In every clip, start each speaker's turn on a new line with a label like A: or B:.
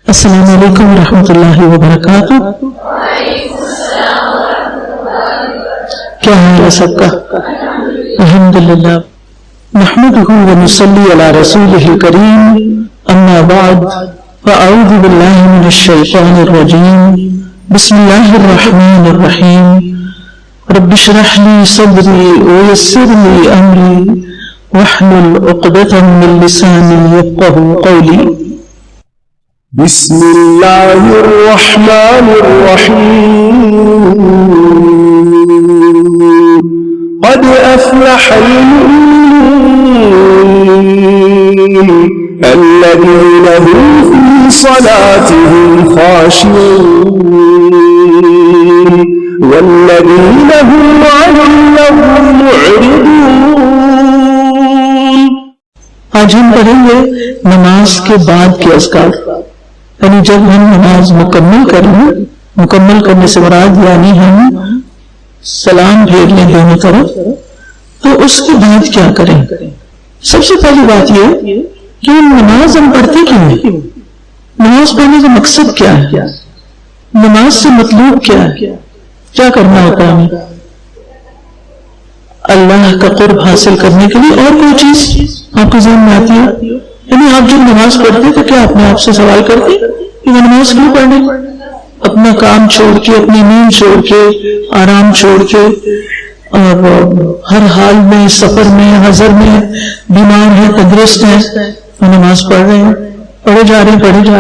A: السلام علیکم ورحمۃ اللہ وبرکاتہ۔ کیا حال ہے سب کا؟ الحمدللہ، نحمده ونصلی علی رسولہ الکریم، اما بعد فاعوذ باللہ من الشیطان الرجیم، بسم اللہ الرحمن الرحیم، رب اشرح لی صدری ویسر لی امری واحلل عقدۃ من لسانی یفقہوا قولی۔
B: بسم اللہ الرحمن الرحیم، قد افلح المؤمنون الذین هم فی صلاتهم خاشعون والذین هم عن اللغو معرضون۔
A: آج ہم پڑھیں گے نماز کے بعد کے اذکار، یعنی جب ہم نماز مکمل کریں، مکمل کرنے سے مراد یعنی ہم سلام پھیر لیں دونوں طرف، تو اس کے بعد کیا کریں؟ سب سے پہلی بات یہ کہ نماز ہم پڑھتے کیوں ہیں؟ نماز پڑھنے کا مقصد کیا ہے؟ نماز سے مطلوب کیا ہے؟ کیا کرنا ہوتا ہے ہمیں؟ اللہ کا قرب حاصل کرنے کے لیے اور کوئی چیز آپ کے ذہن میں آتی ہے؟ یعنی آپ جب نماز پڑھتے تو کیا اپنے آپ سے سوال کرتے کہ میں نماز کیوں پڑھنے؟ اپنا کام چھوڑ کے، اپنی نیند چھوڑ کے، آرام چھوڑ کے، اور ہر حال میں، سفر میں، حضر میں، بیمار ہیں، تندرست ہیں، تو نماز پڑھ رہے ہیں، پڑھے جا رہے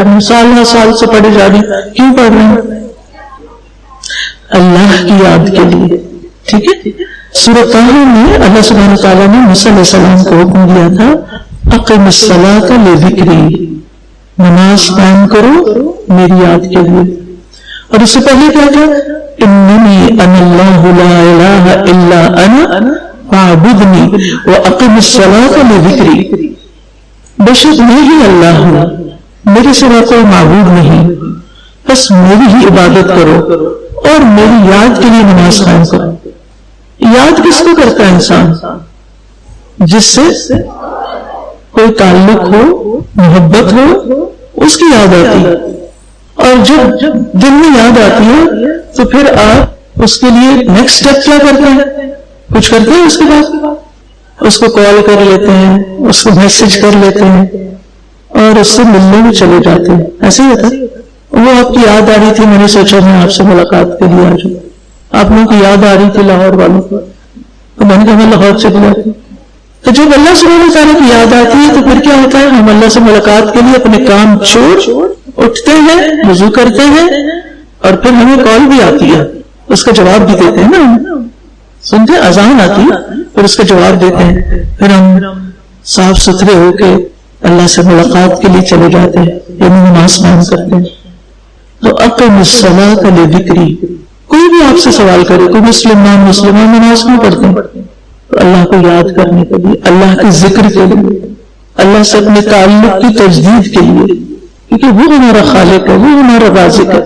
A: ہیں، سال ہر سال سے پڑھے جا رہے ہیں۔ کیوں پڑھ رہے ہیں؟ اللہ کی یاد کے لیے، ٹھیک ہے؟ سورہ طٰہٰ میں اللہ سبحانہ تعالیٰ نے موسیٰ علیہ السلام کو حکم دیا تھا اقم الصلاۃ لذکری، نماز قائم کرو میری یاد کے لیے۔ اور اس سے پہلے کیا تھا؟ اننی انا اللہ لا الہ الا انا فاعبدنی واقم الصلاۃ لذکری، بے شک میں ہی اللہ ہوں، میرے سوا کوئی معبود نہیں، بس میری ہی عبادت کرو اور میری یاد کے لیے نماز قائم کرو۔ یاد کس کو کرتا ہے انسان؟ جس سے کوئی تعلق ہو، محبت ہو، اس کی یاد آتی ہے، اور جب دل میں یاد آتی ہے تو پھر آپ اس کے لیے نیکسٹ اسٹیپ کیا کرتے ہیں؟ کچھ کرتے ہیں اس کے بعد؟ اس کو کال کر لیتے ہیں، اس کو میسج کر لیتے ہیں اور اس سے ملنے میں چلے جاتے ہیں۔ ایسے ہی ہوتا ہے۔ وہ آپ کی یاد آ رہی تھی، میں نے سوچا میں آپ سے ملاقات کے لیے آ جاؤں۔ آپ لوگوں کی یاد آ رہی تھی لاہور والوں کو، تو میں نے کہا میں لاہور چلی جاتی ہوں۔ تو جب اللہ سبحانہ تعالیٰ کی یاد آتی ہے تو پھر کیا ہوتا ہے؟ ہم اللہ سے ملاقات کے لیے اپنے کام چھوڑ اٹھتے ہیں، وضو کرتے ہیں، اور پھر ہمیں کال بھی آتی ہے، اس کا جواب بھی دیتے ہیں نا، سنتے ہیں اذان آتی ہے پھر اس کا جواب دیتے ہیں، پھر ہم صاف ستھرے ہو کے اللہ سے ملاقات کے لیے چلے جاتے ہیں، یعنی نماز قائم کرتے ہیں۔ تو اقم الصلاۃ لذکری، کوئی بھی آپ سے سوال کرے، کوئی مسلمان نماز کیوں پڑھتے ہیں؟ تو اللہ کو یاد کرنے کے لیے، اللہ کے ذکر کے لیے، اللہ سے اپنے تعلق کی تجدید کے لیے، کیونکہ وہ ہمارا خالق ہے، وہ ہمارا رازق ہے،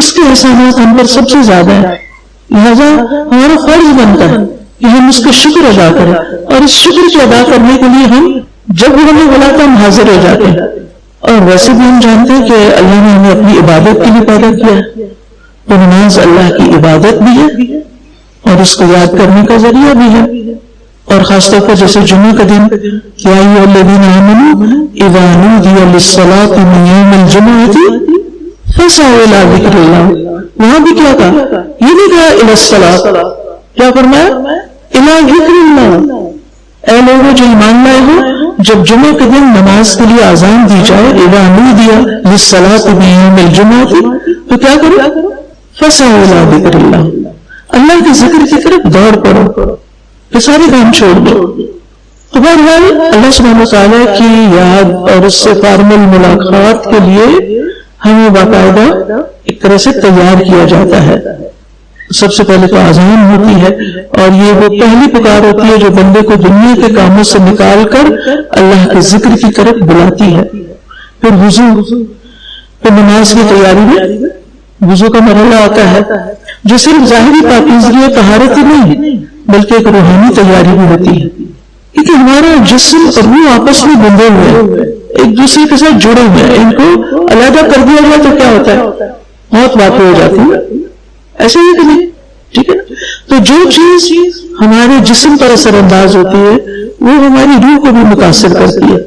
A: اس کے احسانات ہم پر سب سے زیادہ ہیں، لہذا ہمارا فرض بنتا ہے کہ ہم اس کا شکر ادا کریں، اور اس شکر کو ادا کرنے کے لیے ہم جب وہ ہمیں بلاتا ہم حاضر ہو جاتے ہیں۔ اور ویسے بھی ہم جانتے ہیں کہ اللہ نے ہمیں اپنی عبادت کے لیے پیدا کیا ہے، تو نماز اللہ کی عبادت بھی ہے اور اس کو یاد کرنے کا ذریعہ بھی ہے۔ اور خاص طور پر جیسے جمعہ کا دن، یا ایھا الذین آمنوا اذا نودی للصلاۃ من یوم الجمعۃ فاسعوا الی ذکر اللہ، وہاں بھی کیا کہا؟ یہ نہیں کہا الی الصلاۃ، کیا فرمایا؟ الی ذکر اللہ۔ اے لوگوں جو ایمان لائے ہو، جب جمعہ کے دن نماز کے لیے اذان دی جائے، اذا نودی للصلاۃ من یوم الجمعۃ، تو کیا کرو؟ فاسعوا الی ذکر اللہ، اللہ کے ذکر کی طرف دوڑ پڑو، یہ سارے کام چھوڑ دو۔ تو بہرحال اللہ سبحانہ تعالیٰ کی یاد اور اس سے فارمل ملاقات کے لیے ہمیں باقاعدہ ایک طرح سے تیار کیا جاتا ہے۔ سب سے پہلے تو اذان ہوتی ہے، اور یہ وہ پہلی پکار ہوتی ہے جو بندے کو دنیا کے کاموں سے نکال کر اللہ کے ذکر کی طرف بلاتی ہے۔ پھر وضو، پھر نماز کی تیاری میں وضو کا مرحلہ آتا ہے، جو صرف ظاہری پاکیزگی اور طہارت ہی نہیں بلکہ ایک روحانی تیاری بھی ہوتی ہے، کیونکہ ہمارا جسم اور روح آپس میں بندھے ہوئے ہیں۔ ایک دوسرے کے ساتھ جڑے ہوئے ہیں، ان کو علیحدہ کر دیا جائے تو کیا ہوتا ہے؟ بہت باتیں ہو جاتی ہیں، ایسے ہی کہ نہیں؟ ٹھیک ہے، تو جو چیز ہمارے جسم پر اثر انداز ہوتی ہے وہ ہماری روح کو بھی متاثر کرتی ہے.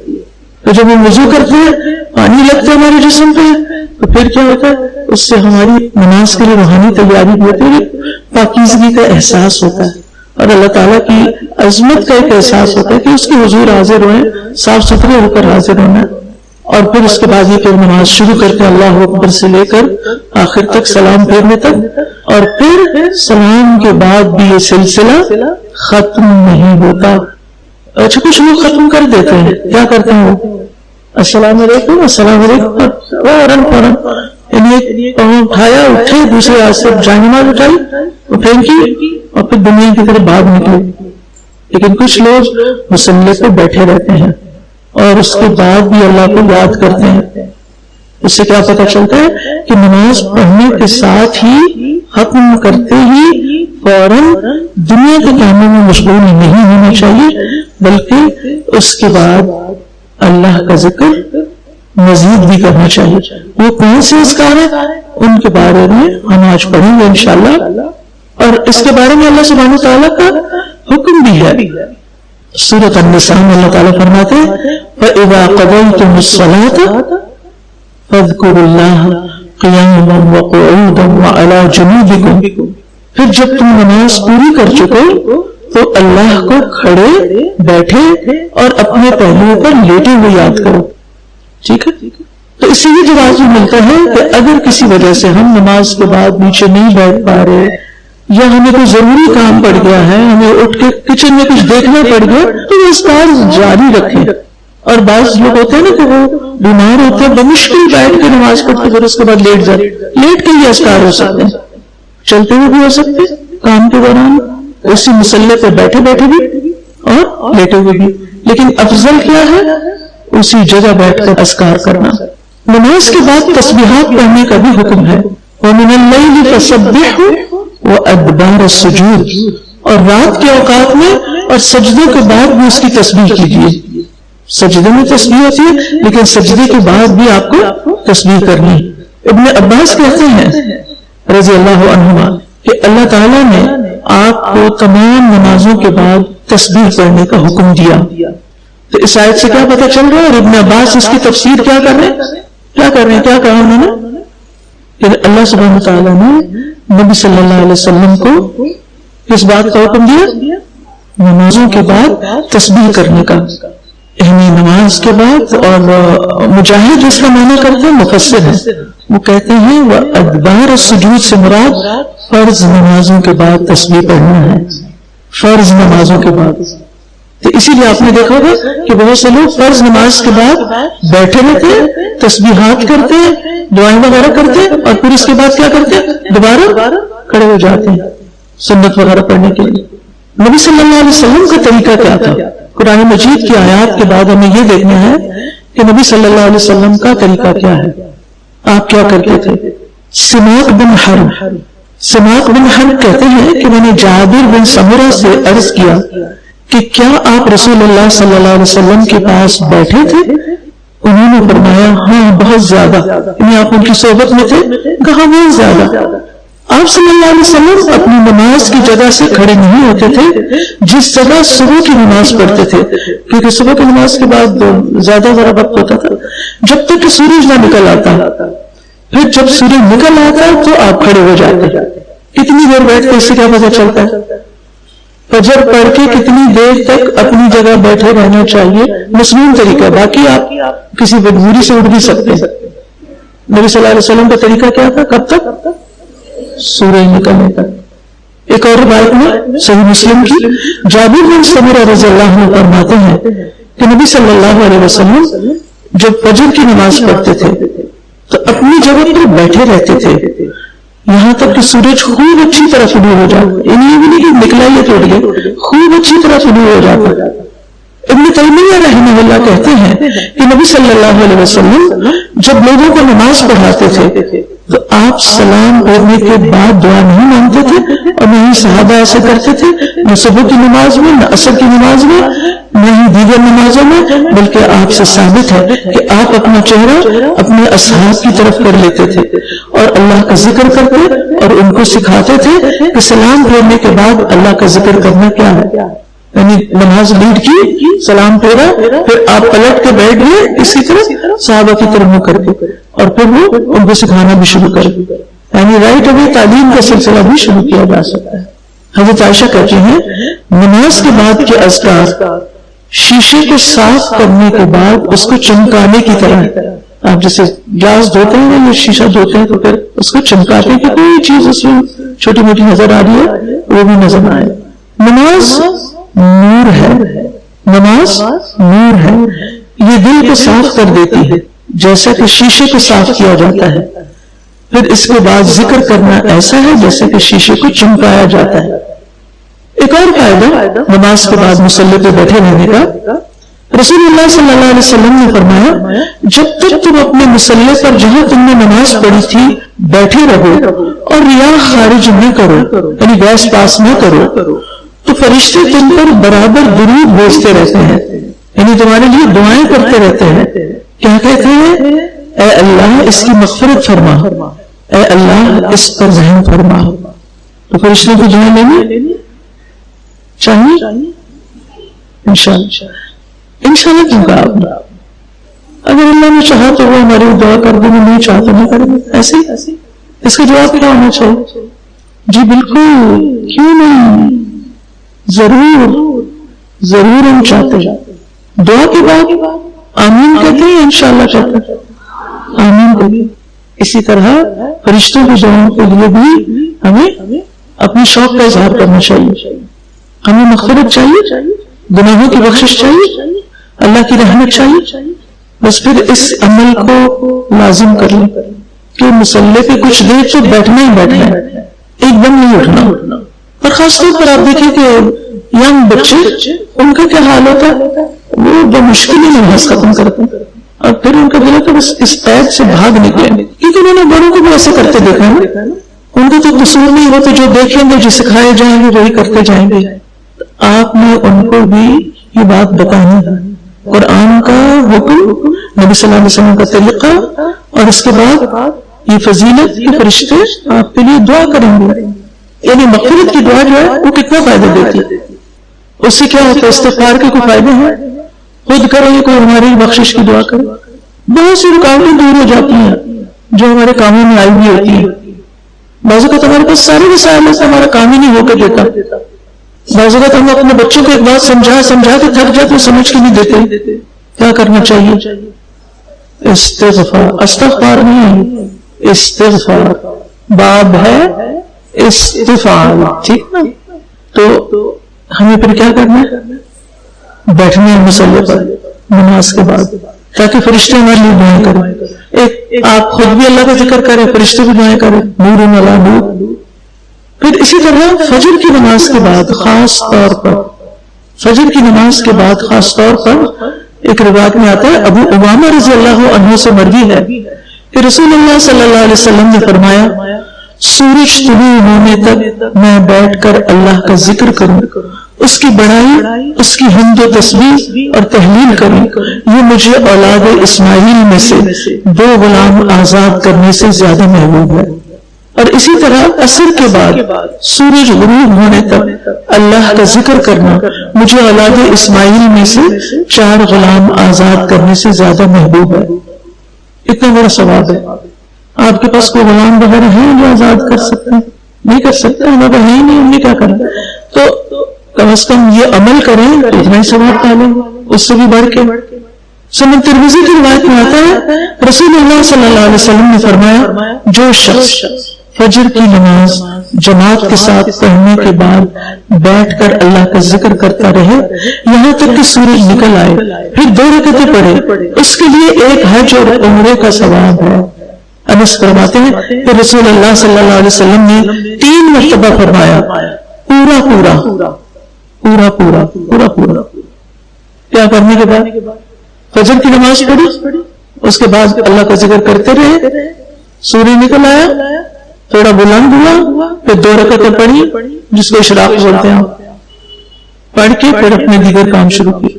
A: تو جب ہم وضو کرتے ہیں پانی لگتا ہے ہمارے جسم پہ تو پھر کیا ہوتا ہے؟ اس سے ہماری نماز کے لیے روحانی تیاری بھی ہوتی ہے، پاکیزگی کا احساس ہوتا ہے اور اللہ تعالیٰ کی عظمت کا ایک احساس ہوتا ہے کہ اس کے حضور حاضر ہوئے، صاف ستھرے ہو کر حاضر ہونا ہے. اور پھر اس کے بعد یہ پھر نماز شروع کر کے اللہ اکبر سے لے کر آخر تک سلام پھیرنے تک، اور پھر سلام کے بعد بھی یہ سلسلہ ختم نہیں ہوتا. اچھا کچھ لوگ ختم کر دیتے ہیں، کیا کرتے ہیں وہ؟ السلام علیکم السلام علیکم فوراً یعنی پاؤں اٹھایا، اٹھے، دوسرے ہاتھ سے جائنماز اٹھائی اور پھینکی اور پھر دنیا کی طرف بھاگ نکلے. لیکن کچھ لوگ مصلی پہ بیٹھے رہتے ہیں اور اس کے بعد بھی اللہ کو یاد کرتے ہیں. اس سے کیا پتہ چلتا ہے کہ نماز پڑھنے کے ساتھ ہی ختم کرتے ہی فوراً دنیا کے کاموں میں مشغول نہیں ہونا چاہیے، بلکہ اس کے بعد اللہ کا ذکر مزید بھی کرنا چاہیے. وہ کون سے اذکار ہیں ان کے بارے میں ہم آج پڑھیں گے انشاءاللہ، اور اس کے بارے میں اللہ سبحانہ تعالیٰ کا حکم بھی ہے. سورۃ النساء میں اللہ تعالیٰ فرماتے ہیں فَإِذَا قَضَيْتُمُ الصَّلَاةَ فَاذْكُرُوا اللَّهَ قِيَامًا وَقُعُودًا وَعَلَى جُنُوبِكُمْ. پھر جب تم نماز پوری کر چکو تو اللہ کو کھڑے، بیٹھے اور اپنے پہلوؤں پر لیٹے ہوئے یاد کرو. ٹھیک ہے، تو اس سے یہ جواز ملتا ہے کہ اگر کسی وجہ سے ہم نماز کے بعد نیچے نہیں بیٹھ پا رہے یا ہمیں کوئی ضروری کام پڑ گیا ہے، ہمیں اٹھ کے کچن میں کچھ دیکھنا پڑ گیا، تو وہ اذکار جاری رکھیں. اور بعض لوگ ہوتے ہیں نا کہ وہ بیمار ہوتے ہیں، بمشکل بیٹھ کے نماز پڑھتے پھر اس کے بعد لیٹ جاتے، لیٹ کے یہ اذکار ہو سکتے ہیں، چلتے ہوئے بھی ہو سکتے ہیں، کام کے دوران اسی مسلح پہ بیٹھے بیٹھے بھی اور لیٹے ہوئے بھی. لیکن افضل کیا ہے؟ اسی جگہ بیٹھ کر اذکار کرنا. نماز کے بعد تسبیحات پڑھنے کا بھی حکم ہے. وَمِنَ اللَّيْلِ فَسَبِّحْهُ وَأَدْبَارَ السُّجُودِ. اور رات کے اوقات میں اور سجدوں کے بعد بھی اس کی تسبیح کیجیے. سجدے میں تسبیح ہوتی ہے لیکن سجدے کے بعد بھی آپ کو تسبیح کرنی. ابن عباس کہتے ہیں رضی اللہ عنہما کہ اللہ تعالیٰ نے آپ کو تمام نمازوں کے بعد تسبیح پڑھنے کا حکم دیا. تو اس آیت سے کیا پتہ چل رہا ہے؟ اور ابن عباس اس کی تفسیر کیا کر رہے ہیں؟ کیا کہا انہوں نے کہ اللہ سبحانہ تعالیٰ نے نبی صلی اللہ علیہ وسلم کو کس بات کا حکم دیا؟ نمازوں کے بعد تسبیح کرنے کا. یعنی نماز کے بعد. اور مجاہد جس کا معنی کرتے ہیں مفسر ہیں، وہ کہتے ہیں وہ ادبار السجود سے مراد فرض نمازوں کے بعد تسبیح پڑھنا ہے، فرض نمازوں کے بعد. تو اسی لیے آپ نے دیکھا ہوگا کہ بہت سے لوگ فرض نماز کے بعد بیٹھے رہتے، تسبیحات کرتے، دعائیں وغیرہ کرتے اور پھر اس کے بعد کیا کرتے؟ دوبارہ کھڑے ہو جاتے ہیں سنت وغیرہ پڑھنے کے لیے. نبی صلی اللہ علیہ وسلم کا طریقہ کیا تھا؟ قرآن مجید کی آیات کے بعد ہمیں یہ دیکھنا ہے کہ نبی صلی اللہ علیہ وسلم کا طریقہ کیا ہے، آپ کیا کرتے تھے. سماق بن حرب کہتے ہیں کہ میں نے جابر بن سمرہ سے عرض کیا کہ کیا آپ رسول اللہ صلی اللہ علیہ وسلم کے پاس بیٹھے تھے؟ انہوں نے فرمایا ہاں بہت زیادہ. یعنی آپ ان کی صحبت میں تھے؟ کہا بہت زیادہ. آپ صلی اللہ علیہ وسلم اپنی نماز کی جگہ سے کھڑے نہیں ہوتے تھے جس جگہ صبح کی نماز پڑھتے تھے، کیونکہ صبح کی نماز کے بعد زیادہ وقت ہوتا تھا جب تک کہ سورج نہ نکل آتا. پھر جب سورج نکل آتا تو آپ کھڑے ہو جاتے. کتنی دیر بیٹھ کے اس سے کیا پتہ چلتا ہے؟ فجر پڑھ کے کتنی دیر تک اپنی جگہ بیٹھے رہنا چاہیے، مصنون طریقہ. باقی آپ کسی مجبوری سے اٹھ بھی سکتے ہیں. نبی صلی اللہ علیہ وسلم کا طریقہ کیا تھا؟ کب تک؟ سورج نکلنے تک. ایک اور روایت میں صحیح مسلم کی جابر بن سمرہ رضی اللہ عنہ فرماتے ہیں کہ نبی صلی اللہ علیہ وسلم جب فجر کی نماز پڑھتے تھے تو اپنی جگہ پر بیٹھے رہتے تھے یہاں تک کہ سورج خوب اچھی طرح طلوع ہو جاتا. یعنی یہ بھی نہیں کہ نکلا یہ ٹوٹ گیا، خوب اچھی طرح طلوع ہو جاتا. ابن تیمیہ رحمہ اللہ کہتے ہیں کہ نبی صلی اللہ علیہ وسلم جب لوگوں کو نماز پڑھاتے تھے تو آپ سلام پڑھنے کے بعد دعا نہیں مانگتے تھے، اور نہ ہی صحابہ ایسے کرتے تھے، نہ صبح کی نماز میں، نہ عصر کی نماز میں، نہ ہی دیگر نمازوں میں، بلکہ آپ سے ثابت ہے کہ آپ اپنا چہرہ اپنے اصحاب کی طرف کر لیتے تھے اور اللہ کا ذکر کرتے اور ان کو سکھاتے تھے کہ سلام پھیرنے کے بعد اللہ کا ذکر کرنا کیا ہے. یعنی نماز لیڈ کی، سلام پھیرا، پھر آپ پلٹ کے بیٹھ گئے اسی طرح صحابہ کی طرف منہ کر کے، اور پھر وہ ان کو سکھانا بھی شروع کر دیا. یعنی رائٹ اوے تعلیم کا سلسلہ بھی شروع کیا جا سکتا ہے. حضرت عائشہ کہتی ہیں نماز کے بعد کے اذکار شیشے کو صاف کرنے کے بعد اس کو چمکانے کی طرح ہے. آپ جیسے گلاس دھوتے ہیں یا شیشہ دھوتے ہیں تو پھر اس کو چمکاتے ہیں کہ کوئی چیز اس میں چھوٹی موٹی نظر آ رہی ہے وہ بھی نظر نہ آئے. نماز نور ہے، نماز نور ہے، یہ دل کو صاف کر دیتی ہے جیسا کہ شیشے کو صاف کیا جاتا ہے. پھر اس کے بعد ذکر کرنا ایسا ہے جیسے کہ شیشے کو چمکایا جاتا ہے. ایک اور فائدہ نماز کے بعد مصلی پہ بیٹھے رہنے کا، رسول اللہ صلی اللہ علیہ وسلم نے فرمایا جب تک تم اپنے مصلی پر جہاں تم نے نماز پڑھی تھی بیٹھے رہو اور ریاء خارج نہ کرو، یعنی گیس پاس نہ کرو، تو فرشتے تم پر برابر درود بھیجتے رہتے ہیں، یعنی تمہارے لیے دعائیں کرتے رہتے ہیں. کیا کہتے ہیں؟ اے اللہ اس کی مغفرت فرما، اے اللہ اس پر رحم فرما. تو فرشتے کو دعائیں لینی چاہیے انشاءاللہ. انشاءاللہ کیوں کہا آپ نے؟ اگر اللہ نے چاہا تو وہ ہماری دعا کر دیں، نہیں چاہا تو نہیں کریں. ایسے اس کا جواب کیا ہونا چاہیے؟ جی بالکل، کیوں نہیں، ضرور ضرور ہم چاہتے ہیں. دعا کے بعد آمین کہتے ہیں، انشاءاللہ کہتے ہیں، آمین کہتے ہیں. اسی طرح فرشتوں کی دعاؤں کے لیے بھی ہمیں اپنی شوق کا اظہار کرنا چاہیے. ہمیں مغفرت چاہیے، گناہوں کی بخشش چاہیے، اللہ کی رحمت چاہیے. بس پھر اس عمل کو لازم کر لیں کہ مصلی پہ کچھ دیر تو بیٹھنا ہی بیٹھنا ہے، ایک دم نہیں اٹھنا. اور خاص طور پر آپ دیکھیں کہ ینگ بچے، ان کا کیا حال ہوتا ہے، وہ بمشکل ہی نماز ختم کرتے ہیں اور پھر ان کا دل ہے کہ بس اس قید سے بھاگ نکلے، کیونکہ انہوں نے بڑوں کو بھی ایسے کرتے دیکھا ہے. ان کا تو قصور نہیں، وہ تو جو دیکھیں گے، جو سکھائے جائیں گے وہی کرتے جائیں گے. آپ نے ان کو بھی یہ بات بتانی ہے. قرآن کا حکم، نبی صلی اللہ علیہ وسلم کا طریقہ، اور اس کے بعد یہ فضیلت کے فرشتے آپ کے لیے دعا کریں گے. یعنی مغفرت کی دعا جو ہے وہ کتنا فائدہ دیتی ہے. اس سے کیا ہوتا ہے؟ استغفار کے کوئی فائدے ہیں؟ خود کرو یا کوئی ہماری بخشش کی دعا کرو. بہت سی رکاوٹیں دور ہو جاتی ہیں جو ہمارے کاموں میں آئی ہوئی ہوتی ہیں. بعض اوقات ہمارے پاس سارے وسائل سے ہمارا کام ہی نہیں ہو کے دیتا. بعض اوقات ہم اپنے بچوں کو ایک بات سمجھا کے تھک جاتے، سمجھ کے نہیں دیتے. کیا کرنا چاہیے؟ استغفار. استغفار نہیں، استغفار باب ہے استفعال، ٹھیک نا؟ تو ہمیں پھر کیا کرنا ہے؟ بیٹھنے ہیں مصلی پر نماز کے بعد تاکہ فرشتے ہمارے لیے دعائیں کریں. ایک آپ خود بھی اللہ کا ذکر کریں، فرشتے بھی دعائیں کریں، نور علی نور. پھر اسی طرح فجر کی نماز کے بعد خاص طور پر، فجر کی نماز کے بعد خاص طور پر ایک روایت میں آتا ہے، ابو امامہ رضی اللہ عنہ سے مروی ہے کہ رسول اللہ صلی اللہ علیہ وسلم نے فرمایا سورج طلوع ہونے تک میں بیٹھ کر اللہ کا ذکر کروں، اس کی بڑائی، اس کی حمد و تسبیح اور تحلیل کروں. یہ مجھے اولاد اسماعیل میں سے 2 غلام آزاد کرنے سے زیادہ محبوب ہے. اور اسی طرح عصر کے بعد سورج غروب ہونے تک اللہ کا ذکر کرنا مجھے اولاد اسماعیل میں سے 4 غلام آزاد کرنے سے زیادہ محبوب ہے. اتنا بڑا ثواب ہے. آپ کے پاس کوئی غلام وغیرہ ہیں جو آزاد کر سکتے ہیں؟ نہیں کر سکتے، ہمارے ہے ہی نہیں، ہم نے کیا کرنا. تو کم از کم یہ عمل کریں تو اتنا ہی ثواب پالیں، اس سے بھی بڑھ کے. سنن ترمذی کی روایت میں آتا ہے رسول اللہ صلی اللہ علیہ وسلم نے فرمایا جو شخص فجر کی نماز جماعت کے ساتھ پڑھنے کے بعد بیٹھ کر اللہ کا ذکر کرتا رہے یہاں تک کہ سورج نکل آئے، پھر 2 رکعتیں پڑھے، اس کے لیے ایک حج اور عمرے کا ثواب ہے. انس فرماتے ہیں کہ رسول اللہ صلی اللہ علیہ وسلم نے 3 مرتبہ فرمایا پورا پورا پورا پورا پورا پورا. کیا کرنے کے بعد فجر کی نماز پڑھی, اس کے بعد اللہ کا ذکر کرتے رہے, سورج نکل آیا, تھوڑا بلند ہوا, پھر 2 رکعتیں پڑھی جس کو اشراق بولتے ہیں, پڑھ کے پھر اپنے دیگر کام شروع کیے.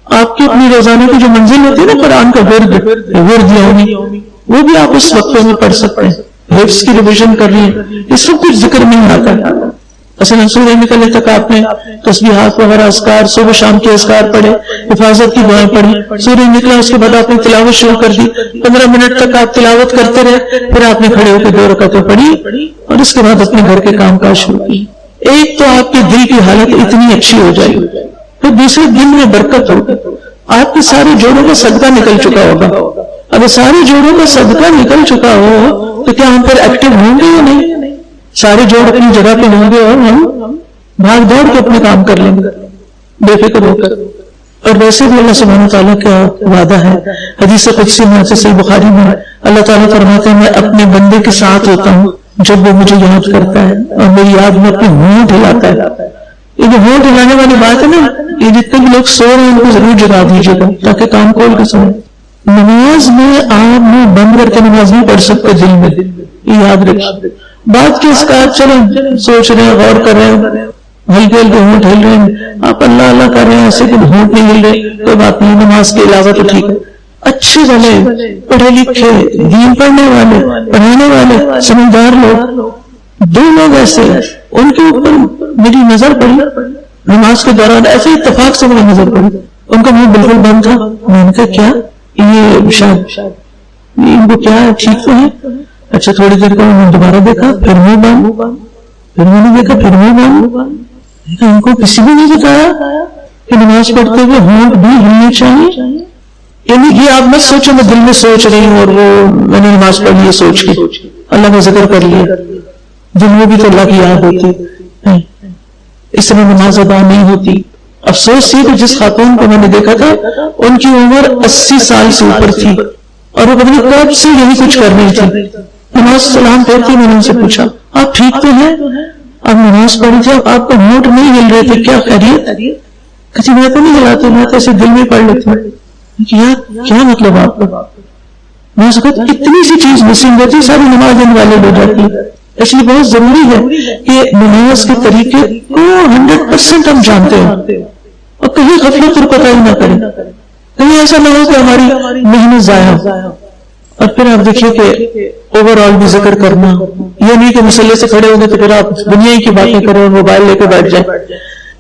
A: آپ کی اپنی روزانہ کی جو منزل ہوتی ہے نا قرآن کا ورد یومی, وہ بھی آپ اس وقت میں پڑھ سکتے ہیں. حفظ کی ریویژن کر رہی ہیں, یہ سب کچھ ذکر میں آتا ہے. مثلا سورج نکلنے تک آپ نے تسبیحات وغیرہ اذکار صبح شام کے اذکار پڑھے, حفاظت کی دعائیں پڑھی, سورج نکلا اس کے بعد آپ نے تلاوت شروع کر دی, 15 منٹ تک آپ تلاوت کرتے رہے, پھر آپ نے کھڑے ہو کے 2 رکعتیں پڑھی اور اس کے بعد اپنے گھر کے کام کاج شروع کی. ایک تو آپ کے دل کی حالت اتنی اچھی ہو جائے گی, پھر دوسرے دن میں برکت ہوگی, آپ کے سارے جوڑوں کا صدقہ نکل چکا ہوگا. اگر سارے جوڑوں کا صدقہ نکل چکا ہو تو کیا ہم پھر ایکٹیو ہوں گے یا نہیں؟ سارے جوڑ اپنی جگہ پہ ہوں گے اور ہم بھاگ دوڑ کے اپنے کام کر لیں گے بے فکر ہو کر. اور ویسے بھی اللہ سبحانہ وتعالیٰ کا وعدہ ہے, حدیث قدسی میں صحیح بخاری میں اللہ تعالیٰ فرماتے ہیں میں اپنے بندے کے ساتھ ہوتا ہوں جب وہ مجھے یاد کرتا ہے اور میری یاد میں اپنی ہونٹ ہلاتا ہے. یہ جو ہونٹ ہلانے والی بات ہے نا, یہ جتنے بھی لوگ سو رہے ہیں ان کو ضرور جگا دیجیے گا تاکہ کام کھول کے سوئیں. نماز میں آپ منہ بند کر کے نماز نہیں پڑھ سکتے دل میں, یہ یاد رکھیے. بات کے اسکار چلیں سوچ رہے ہیں, غور کر رہے ہیں, ہلکے ہلکے ہونٹ ہل رہے ہیں, آپ اللہ اللہ کر رہے ہیں, ایسے کہ ہونٹ نہیں ہل رہے, کوئی بات نہیں, نماز کے علاوہ تو ٹھیک ہے. اچھے والے پڑھے لکھے دین پڑھنے والے پڑھانے والے سمجھدار لوگ, 2 لوگ ایسے ان کے اوپر میری نظر پڑی نماز کے دوران, ایسے اتفاق سے میری نظر پڑی, ان کا منہ بالکل بند تھا. میں نے کہا کیا یہ شاید ان کو کیا ہے, ٹھیک تو ہے. اچھا تھوڑی دیر کا میں نے دوبارہ دیکھا, پھر منہ بند, پھر میں نے دیکھا پھر منہ بند. ان کو کسی نے نہیں بتایا کہ نماز پڑھتے ہوئے ہونٹ بھی ہلنے چاہیے. یعنی یہ آپ مت سوچو میں دل میں سوچ رہی ہوں اور وہ میں نے نماز پڑھ لی سوچ کے اللہ کا ذکر کر لیا, دل میں بھی تو اللہ کی یاد ہوتی, اس طرح نماز ادا نہیں ہوتی. افسوس یہ کہ جس خاتون کو میں نے دیکھا تھا ان کی عمر 80 سال سے اوپر تھی اور وہ اپنی کب سے یہی کچھ کر رہی تھی. نماز سلام پڑھتی, میں نے ان سے پوچھا آپ ٹھیک تو ہیں, آپ نماز پڑھی تھی, آپ کا ہونٹ نہیں ہل رہے تھے, کیا خیریت؟ کسی میں تو نہیں ہلاتی, میں تو ایسے دل میں پڑھ لیتی ہوں. کیا مطلب آپ کا؟ میں اس وقت اتنی سی چیز مسلم ہوتی ساری نماز ان والے ہو جاتی ہے. اس لیے بہت ضروری ہے کہ نماز کے طریقے کو 100% ہم جانتے ہیں اور کہیں غفلت اور کوتاہی نہ کریں, کہیں ایسا نہ ہو کہ ہماری محنت ضائع ہو. اور پھر آپ دیکھیے کہ اوور آل بھی ذکر کرنا, یہ نہیں کہ مسئلے سے کھڑے ہوں گے تو پھر آپ دنیا کی باتیں کریں اور موبائل لے کے بیٹھ جائیں.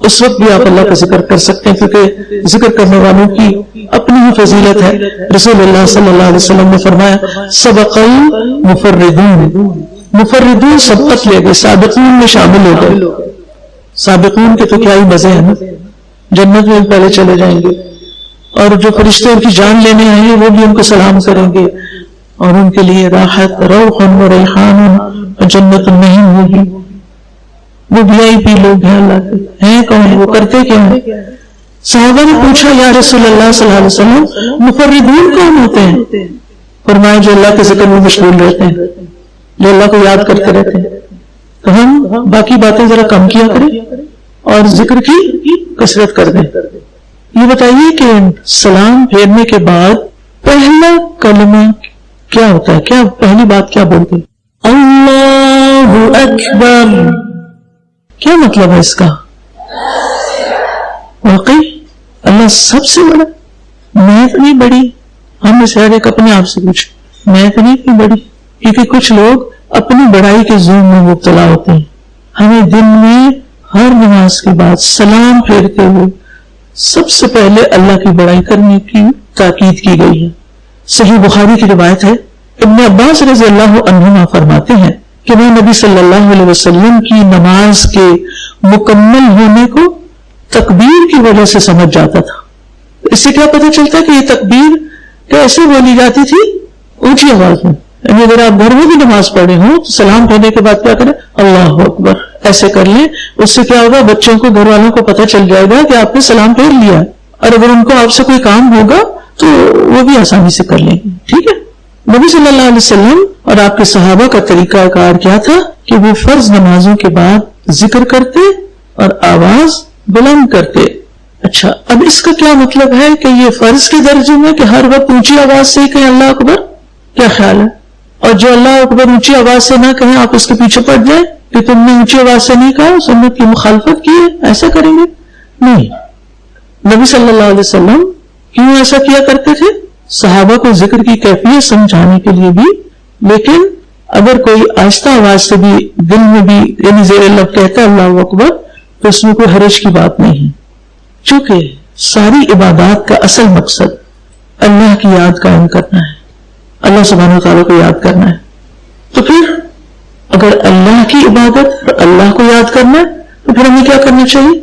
A: اس وقت بھی آپ اللہ کا ذکر کر سکتے ہیں کیونکہ ذکر کرنے والوں کی اپنی ہی فضیلت ہے. رسول اللہ صلی اللہ علیہ وسلم نے فرمایا سبق المفردون, مفردون سبقت لے گئے, سابقون میں شامل ہو گئے. سابقون کے تو کیا ہی مزے ہیں, جنت میں پہلے چلے جائیں گے اور جو فرشتے ان کی جان لینے آئیں گے وہ بھی ان کو سلام کریں گے اور ان کے لیے راحت روح و ریحان جنت نہیں ہوگی. وہ VIP لوگ ہیں اللہ کے, ہیں کون, وہ کرتے کیا ہیں؟ صحابہ نے پوچھا یا رسول اللہ صلی اللہ علیہ وسلم مفردون کون ہوتے ہیں؟ فرمایا جو اللہ کے ذکر میں مشغول رہتے ہیں, جو اللہ کو یاد کرتے رہتے ہیں. تو ہم باقی باتیں ذرا کم کیا کریں اور ذکر کی کثرت کر دیں. یہ بتائیے کہ سلام پھیرنے کے بعد پہلا کلمہ کیا ہوتا ہے, کیا پہلی بات کیا بولتے ہیں؟ اللہ اکبر. کیا مطلب ہے اس کا؟ واقعی اللہ سب سے بڑا, میں اتنی بڑی, ہم اس ہر ایک اپنے آپ سے پوچھ میں اتنی بڑی, کیونکہ کچھ لوگ اپنی بڑائی کے ظلم میں مبتلا ہوتے ہیں. ہمیں دن میں ہر نماز کے بعد سلام پھیرتے ہوئے سب سے پہلے اللہ کی بڑائی کرنے کی تاکید کی گئی ہے. صحیح بخاری کی روایت ہے, ابن عباس رضی اللہ عنہما فرماتے ہیں کہ میں نبی صلی اللہ علیہ وسلم کی نماز کے مکمل ہونے کو تکبیر کی وجہ سے سمجھ جاتا تھا. اس سے کیا پتہ چلتا ہے کہ یہ تکبیر کیسے بولی جاتی تھی؟ اونچی آواز میں. یعنی اگر آپ گھر میں بھی نماز پڑھے ہوں تو سلام پھیرنے کے بعد کیا کریں؟ اللہ اکبر ایسے کر لیں. اس سے کیا ہوگا, بچوں کو گھر والوں کو پتہ چل جائے گا کہ آپ نے سلام پھیر لیا, اور اگر ان کو آپ سے کوئی کام ہوگا تو وہ بھی آسانی سے کر لیں گے. ٹھیک ہے. نبی صلی اللہ علیہ وسلم اور آپ کے صحابہ کا طریقہ کار کیا تھا کہ وہ فرض نمازوں کے بعد ذکر کرتے اور آواز بلند کرتے. اچھا، اب اس کا کیا مطلب ہے کہ یہ فرض کے درجے میں کہ ہر وقت اونچی آواز سے ہی کہیں اللہ اکبر؟ کیا خیال ہے؟ اور جو اللہ اکبر اونچی آواز سے نہ کہیں آپ اس کے پیچھے پڑ جائیں کہ تم نے اونچی آواز سے نہیں کہا، سنت کی مخالفت کی ہے، ایسا کریں گے؟ نہیں. نبی صلی اللہ علیہ وسلم کیوں ایسا کیا کرتے تھے؟ صحابہ کو ذکر کی کیفیت سمجھانے کے لیے بھی، لیکن اگر کوئی آہستہ آواز سے بھی دل میں بھی یعنی زیر لب کہتا ہے اللہ اکبر تو اس میں کوئی حرج کی بات نہیں ہے، چونکہ ساری عبادات کا اصل مقصد اللہ کی یاد قائم کرنا ہے، اللہ سبحانہ وتعالیٰ کو یاد کرنا ہے. تو پھر اگر اللہ کی عبادت اور اللہ کو یاد کرنا ہے تو پھر ہمیں کیا کرنا چاہیے؟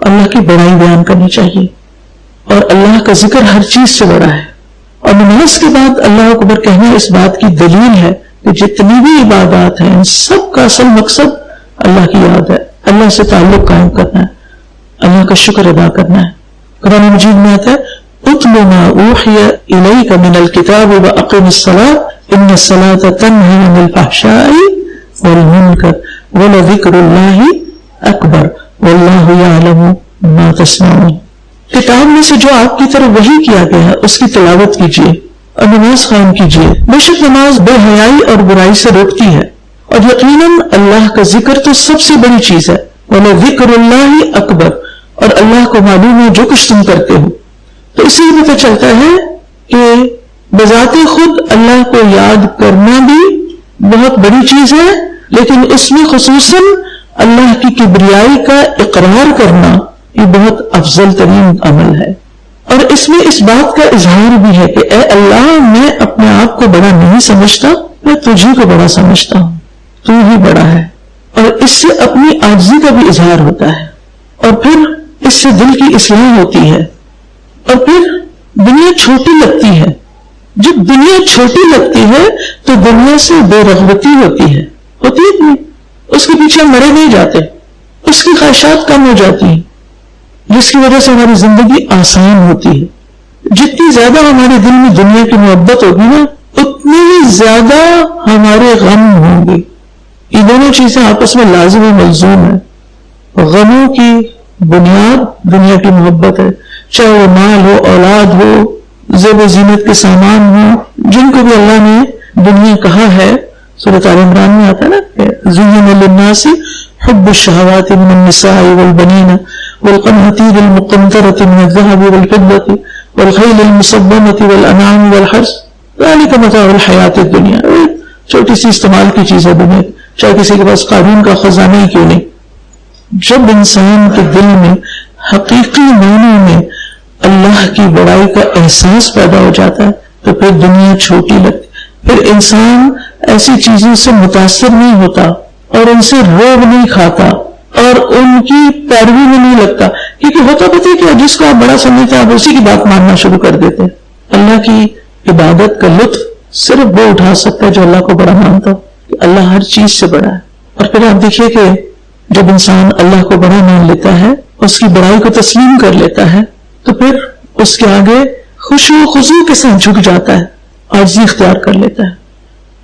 A: اللہ کی بڑائی بیان کرنی چاہیے، اور اللہ کا ذکر ہر چیز سے بڑا ہے. اور نماز کے بعد اللہ اکبر کہنا اس بات کی دلیل ہے کہ جتنی بھی عبادات ہیں ان سب کا اصل مقصد اللہ کی یاد ہے، اللہ سے تعلق قائم کرنا ہے، اللہ کا شکر ادا کرنا ہے. قرآن مجید میں آتا ہے اتل ما اوحی الیک من الکتاب واقم الصلاۃ ان الصلاۃ تنہی عن الفحشاء والمنکر ولذکر اللہ اکبر واللہ یعلم ما تصنعون. کتاب میں سے جو آپ کی طرف وحی کیا گیا ہے اس کی تلاوت کیجیے اور نماز قائم کیجیے. بے شک نماز بے حیائی اور برائی سے روکتی ہے، اور یقیناً اللہ کا ذکر تو سب سے بڑی چیز ہے. وَلَذِكْرُ اللَّهِ أَكْبَرُ، اور اللہ کو معلوم ہے جو کچھ تم کرتے ہو. تو اسی لیے پتہ چلتا ہے کہ بذات خود اللہ کو یاد کرنا بھی بہت بڑی چیز ہے، لیکن اس میں خصوصاً اللہ کی کبریائی کا اقرار کرنا یہ بہت افضل ترین عمل ہے. اور اس میں اس بات کا اظہار بھی ہے کہ اے اللہ، میں اپنے آپ کو بڑا نہیں سمجھتا، میں تجھی کو بڑا سمجھتا ہوں، تو ہی بڑا ہے. اور اس سے اپنی عاجزی کا بھی اظہار ہوتا ہے، اور پھر اس سے دل کی اصلاح ہوتی ہے، اور پھر دنیا چھوٹی لگتی ہے. جب دنیا چھوٹی لگتی ہے تو دنیا سے بے رغبتی ہوتی ہے نہیں، اس کے پیچھے مرے نہیں جاتے، اس کی خواہشات کم ہو جاتی ہیں، جس کی وجہ سے ہماری زندگی آسان ہوتی ہے. جتنی زیادہ ہمارے دل میں دنیا کی محبت ہوگی نا اتنی ہی زیادہ ہمارے غم ہوں گے. یہ دونوں چیزیں آپس میں لازم و ملزوم ہیں. غموں کی بنیاد دنیا کی محبت ہے، چاہے وہ مال ہو، اولاد ہو، زیب و زینت کے سامان ہو، جن کو بھی اللہ نے دنیا کہا ہے. سورۃ آل عمران میں آتا ہے نا کہ زُيِّنَ لِلنَّاسِ حُبُّ الشَّهَوَاتِ مِنَ النِّسَاءِ وَالْبَنِينَ وَالْقَنَاطِيرِ الْمُقَنطَرَةِ مِنَ الذَّهَبِ وَالْفِضَّةِ وَالْخَيْلِ الْمُسَوَّمَةِ وَالْأَنْعَامِ وَالْحَرْثِ ذَلِكَ مَتَاعُ الْحَيَاةِ الدُّنْيَا. چھوٹی سی استعمال کی چیز ہے دنیا، چاہے کسی کے پاس قارون کا خزانہ ہی کیوں نہیں. جب انسان کے دل میں حقیقی معنی میں اللہ کی بڑائی کا احساس پیدا ہو جاتا ہے تو پھر دنیا چھوٹی لگتی، پھر انسان ایسی چیزوں سے متاثر نہیں ہوتا اور ان سے روب نہیں کھاتا اور ان کی پیروی میں نہیں لگتا، کیونکہ ہوتا پتہ ہے کہ جس کو آپ بڑا سمجھتے ہیں آپ اسی کی بات ماننا شروع کر دیتے ہیں. اللہ کی عبادت کا لطف صرف وہ اٹھا سکتا ہے جو اللہ کو بڑا مانتا ہو کہ اللہ ہر چیز سے بڑا ہے. اور پھر آپ دیکھیے کہ جب انسان اللہ کو بڑا مان لیتا ہے، اس کی بڑائی کو تسلیم کر لیتا ہے، تو پھر اس کے آگے خشوع و خضوع کے ساتھ جھک جاتا ہے، عاجزی اختیار کر لیتا ہے.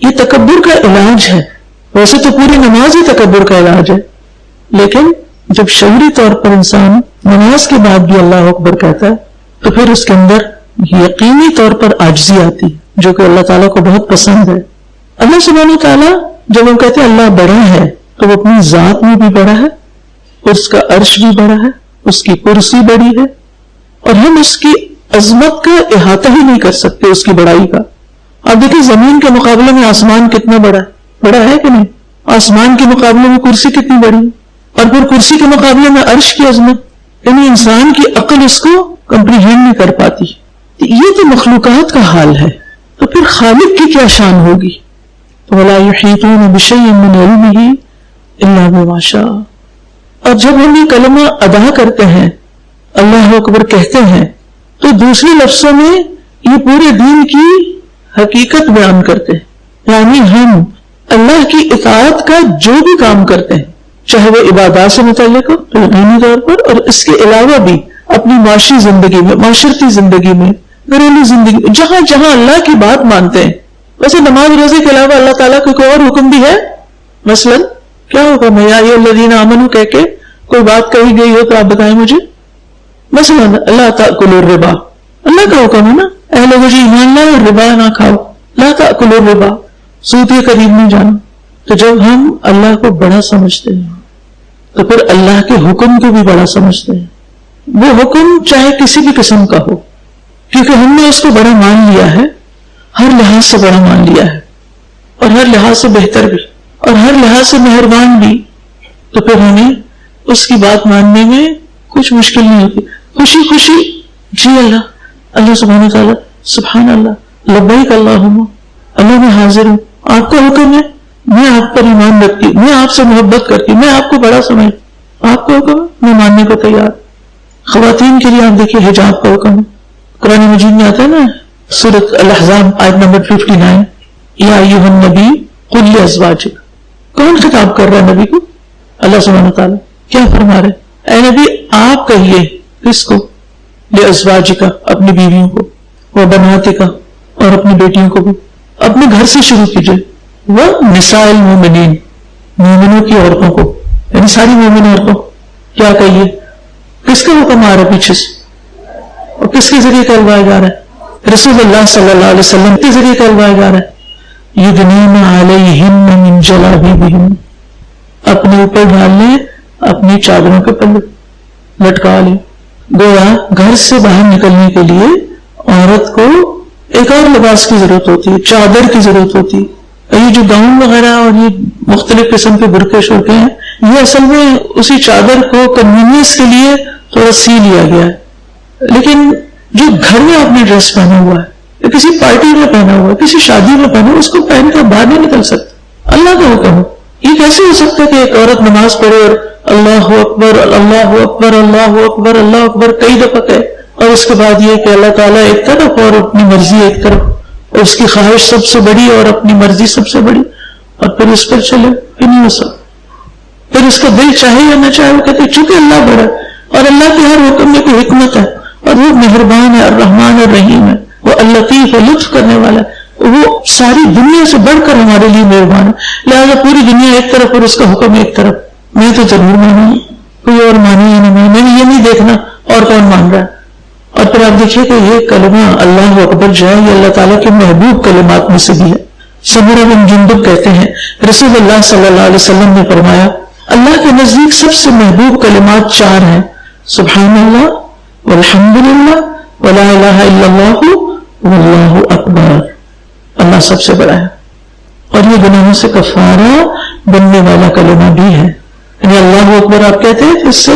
A: یہ تکبر کا علاج ہے. ویسے تو پوری نماز ہی تکبر کا علاج ہے، لیکن جب شعوری طور پر انسان نماز کے بعد بھی اللہ اکبر کہتا ہے تو پھر اس کے اندر یقینی طور پر عاجزی آتی جو کہ اللہ تعالیٰ کو بہت پسند ہے. اللہ سبحانہ وتعالیٰ جب ہم کہتے ہیں اللہ بڑا ہے تو وہ اپنی ذات میں بھی بڑا ہے، اس کا عرش بھی بڑا ہے، اس کی کرسی بڑی ہے، اور ہم اس کی عظمت کا احاطہ ہی نہیں کر سکتے اس کی بڑائی کا. آپ دیکھیں زمین کے مقابلے میں آسمان کتنا بڑا ہے، بڑا ہے کہ نہیں؟ آسمان کے مقابلے میں کرسی کتنی بڑی ہے، اور پھر کرسی کے مقابلے میں عرش کی عظمت، یعنی انسان کی عقل اس کو کمپریہینڈ نہیں کر پاتی. یہ تو مخلوقات کا حال ہے، تو پھر خالق کی کیا شان ہوگی؟ وَلَا يُحِيطُونَ بِشَيْءٍ مِّنْ عِلْمِهِ إِلَّا بِمَا شَاءَ. اور جب ہم یہ کلمہ ادا کرتے ہیں، اللہ اکبر کہتے ہیں، تو دوسرے لفظوں میں یہ پورے دین کی حقیقت بیان کرتے ہیں. یعنی ہم اللہ کی اطاعت کا جو بھی کام کرتے ہیں، چاہے وہ عبادات سے متعلق ہو یقینی طور پر، اور اس کے علاوہ بھی اپنی معاشی زندگی میں، معاشرتی زندگی میں، گھریلو زندگی میں، جہاں جہاں اللہ کی بات مانتے ہیں. ویسے نماز روزے کے علاوہ اللہ تعالیٰ کا کوئی اور حکم بھی ہے؟ مثلا کیا حکم ہے؟ یا ایھا الذین آمنوا کہہ کے کوئی بات کہی گئی ہو تو آپ بتائیں مجھے. مثلا لا تأکلوا الربا، اللہ کا حکم ہے نا، اے لوگوں جو ایمان لائے اور ربا نہ کھاؤ، لا تأکلوا الربا، سود کے قریب نہیں جانا. تو جب ہم اللہ کو بڑا سمجھتے ہیں تو پھر اللہ کے حکم کو بھی بڑا سمجھتے ہیں. وہ حکم چاہے کسی بھی قسم کا ہو، کیونکہ ہم نے اس کو بڑا مان لیا ہے، ہر لحاظ سے بڑا مان لیا ہے، اور ہر لحاظ سے بہتر بھی، اور ہر لحاظ سے مہربان بھی. تو پھر ہمیں اس کی بات ماننے میں کچھ مشکل نہیں ہوتی. خوشی خوشی جی اللہ سبحانہ وتعالیٰ، سبحان اللہ، لبیک اللہم، اللہ میں حاضر ہوں، آپ کا حکم ہے، میں آپ پر ایمان رکھتی ہوں، میں آپ سے محبت کرتی ہوں، میں آپ کو بڑا سمجھتی، آپ کا حکم ہے، میں ماننے کو تیار. خواتین کے لیے آپ دیکھیے حجاب کا حکم ہے، قرآن مجید میں آتا ہے نا، سورۃ الاحزاب آیت نمبر 59، یا ایھا النبی قل لازواجک. کون خطاب کر رہا ہے نبی کو؟ اللہ سبحانہ تعالیٰ. کیا فرما رہے؟ اے نبی آپ کہیے، کس کو؟ لازواجک، اپنی بیویوں کو، وبناتک، اور اپنی بیٹیوں کو بھی. اپنے گھر سے شروع کیجئے. ونساء المؤمنین، مومنوں کی عورتوں کو، یعنی ساری مومن عورتوں. کیا کہیے؟ کس کا حکم آ رہا ہے پیچھے سے اور کس کے ذریعے کہلوایا جا رہا ہے؟ رسول اللہ صلی اللہ علیہ وسلم کے ذریعے کہلوایا جا رہا ہے. یدنین علیہن من جلابیبہن، اپنے اوپر ڈال لیں اپنی چادروں کے پلے، لٹکا لیں. گویا گھر سے باہر نکلنے کے لیے عورت کو ایک اور لباس کی ضرورت ہوتی ہے، چادر کی ضرورت ہوتی ہے. یہ جو گاؤن وغیرہ اور یہ مختلف قسم کے برقعے شرقے ہیں، یہ اصل میں اسی چادر کو کنوینئنس کے لیے تھوڑا سی لیا گیا ہے. لیکن جو گھر میں آپ نے ڈریس پہنا ہوا ہے، یا کسی پارٹی میں پہنا ہوا ہے، کسی شادی میں پہنا ہوا، اس کو پہن کر باہر نہیں نکل سکتا. اللہ کا حکم ہے. یہ کیسے ہو سکتا ہے کہ ایک عورت نماز پڑھے اور اللہ اکبر اللہ اکبر اللہ اکبر اللہ اکبر کئی دفعہ کہے، اور اس کے بعد یہ کہ اللہ تعالیٰ ایک طرف اور اپنی مرضی ایک طرف، اور اس کی خواہش سب سے بڑی اور اپنی مرضی سب سے بڑی، اور پھر اس پر چلے؟ کہ نہیں ہو سکتا. پھر اس کا دل چاہے یا نہ چاہے، وہ کہتے ہیں چونکہ اللہ بڑا ہے اور اللہ کے ہر حکم میں کوئی حکمت ہے، اور وہ مہربان ہے، الرحمن الرحیم ہے، وہ اللطیف ہے، لطف کرنے والا ہے، وہ ساری دنیا سے بڑھ کر ہمارے لیے مہربان ہے. لہٰذا پوری دنیا ایک طرف اور اس کا حکم ایک طرف، میں تو ضرور مانوں، کوئی اور مانے یا نہ مانے، میں نے یہ نہیں دیکھنا اور کون مان رہا ہے. اور پھر آپ دیکھیے کہ یہ کلمہ اللہ اکبر جو ہے یہ اللہ تعالیٰ کے محبوب کلمات میں سے بھی ہے. سمرہ بن جندب کہتے ہیں رسول اللہ صلی اللہ علیہ وسلم نے فرمایا اللہ کے نزدیک سب سے محبوب کلمات 4 ہیں، سبحان اللہ والحمد للہ ولا الہ الا اللہ واللہ اکبر. اللہ سب سے بڑا ہے، اور یہ گناہوں سے کفارہ بننے والا کلمہ بھی ہے. یعنی اللہ اکبر آپ کہتے ہیں کہ اس سے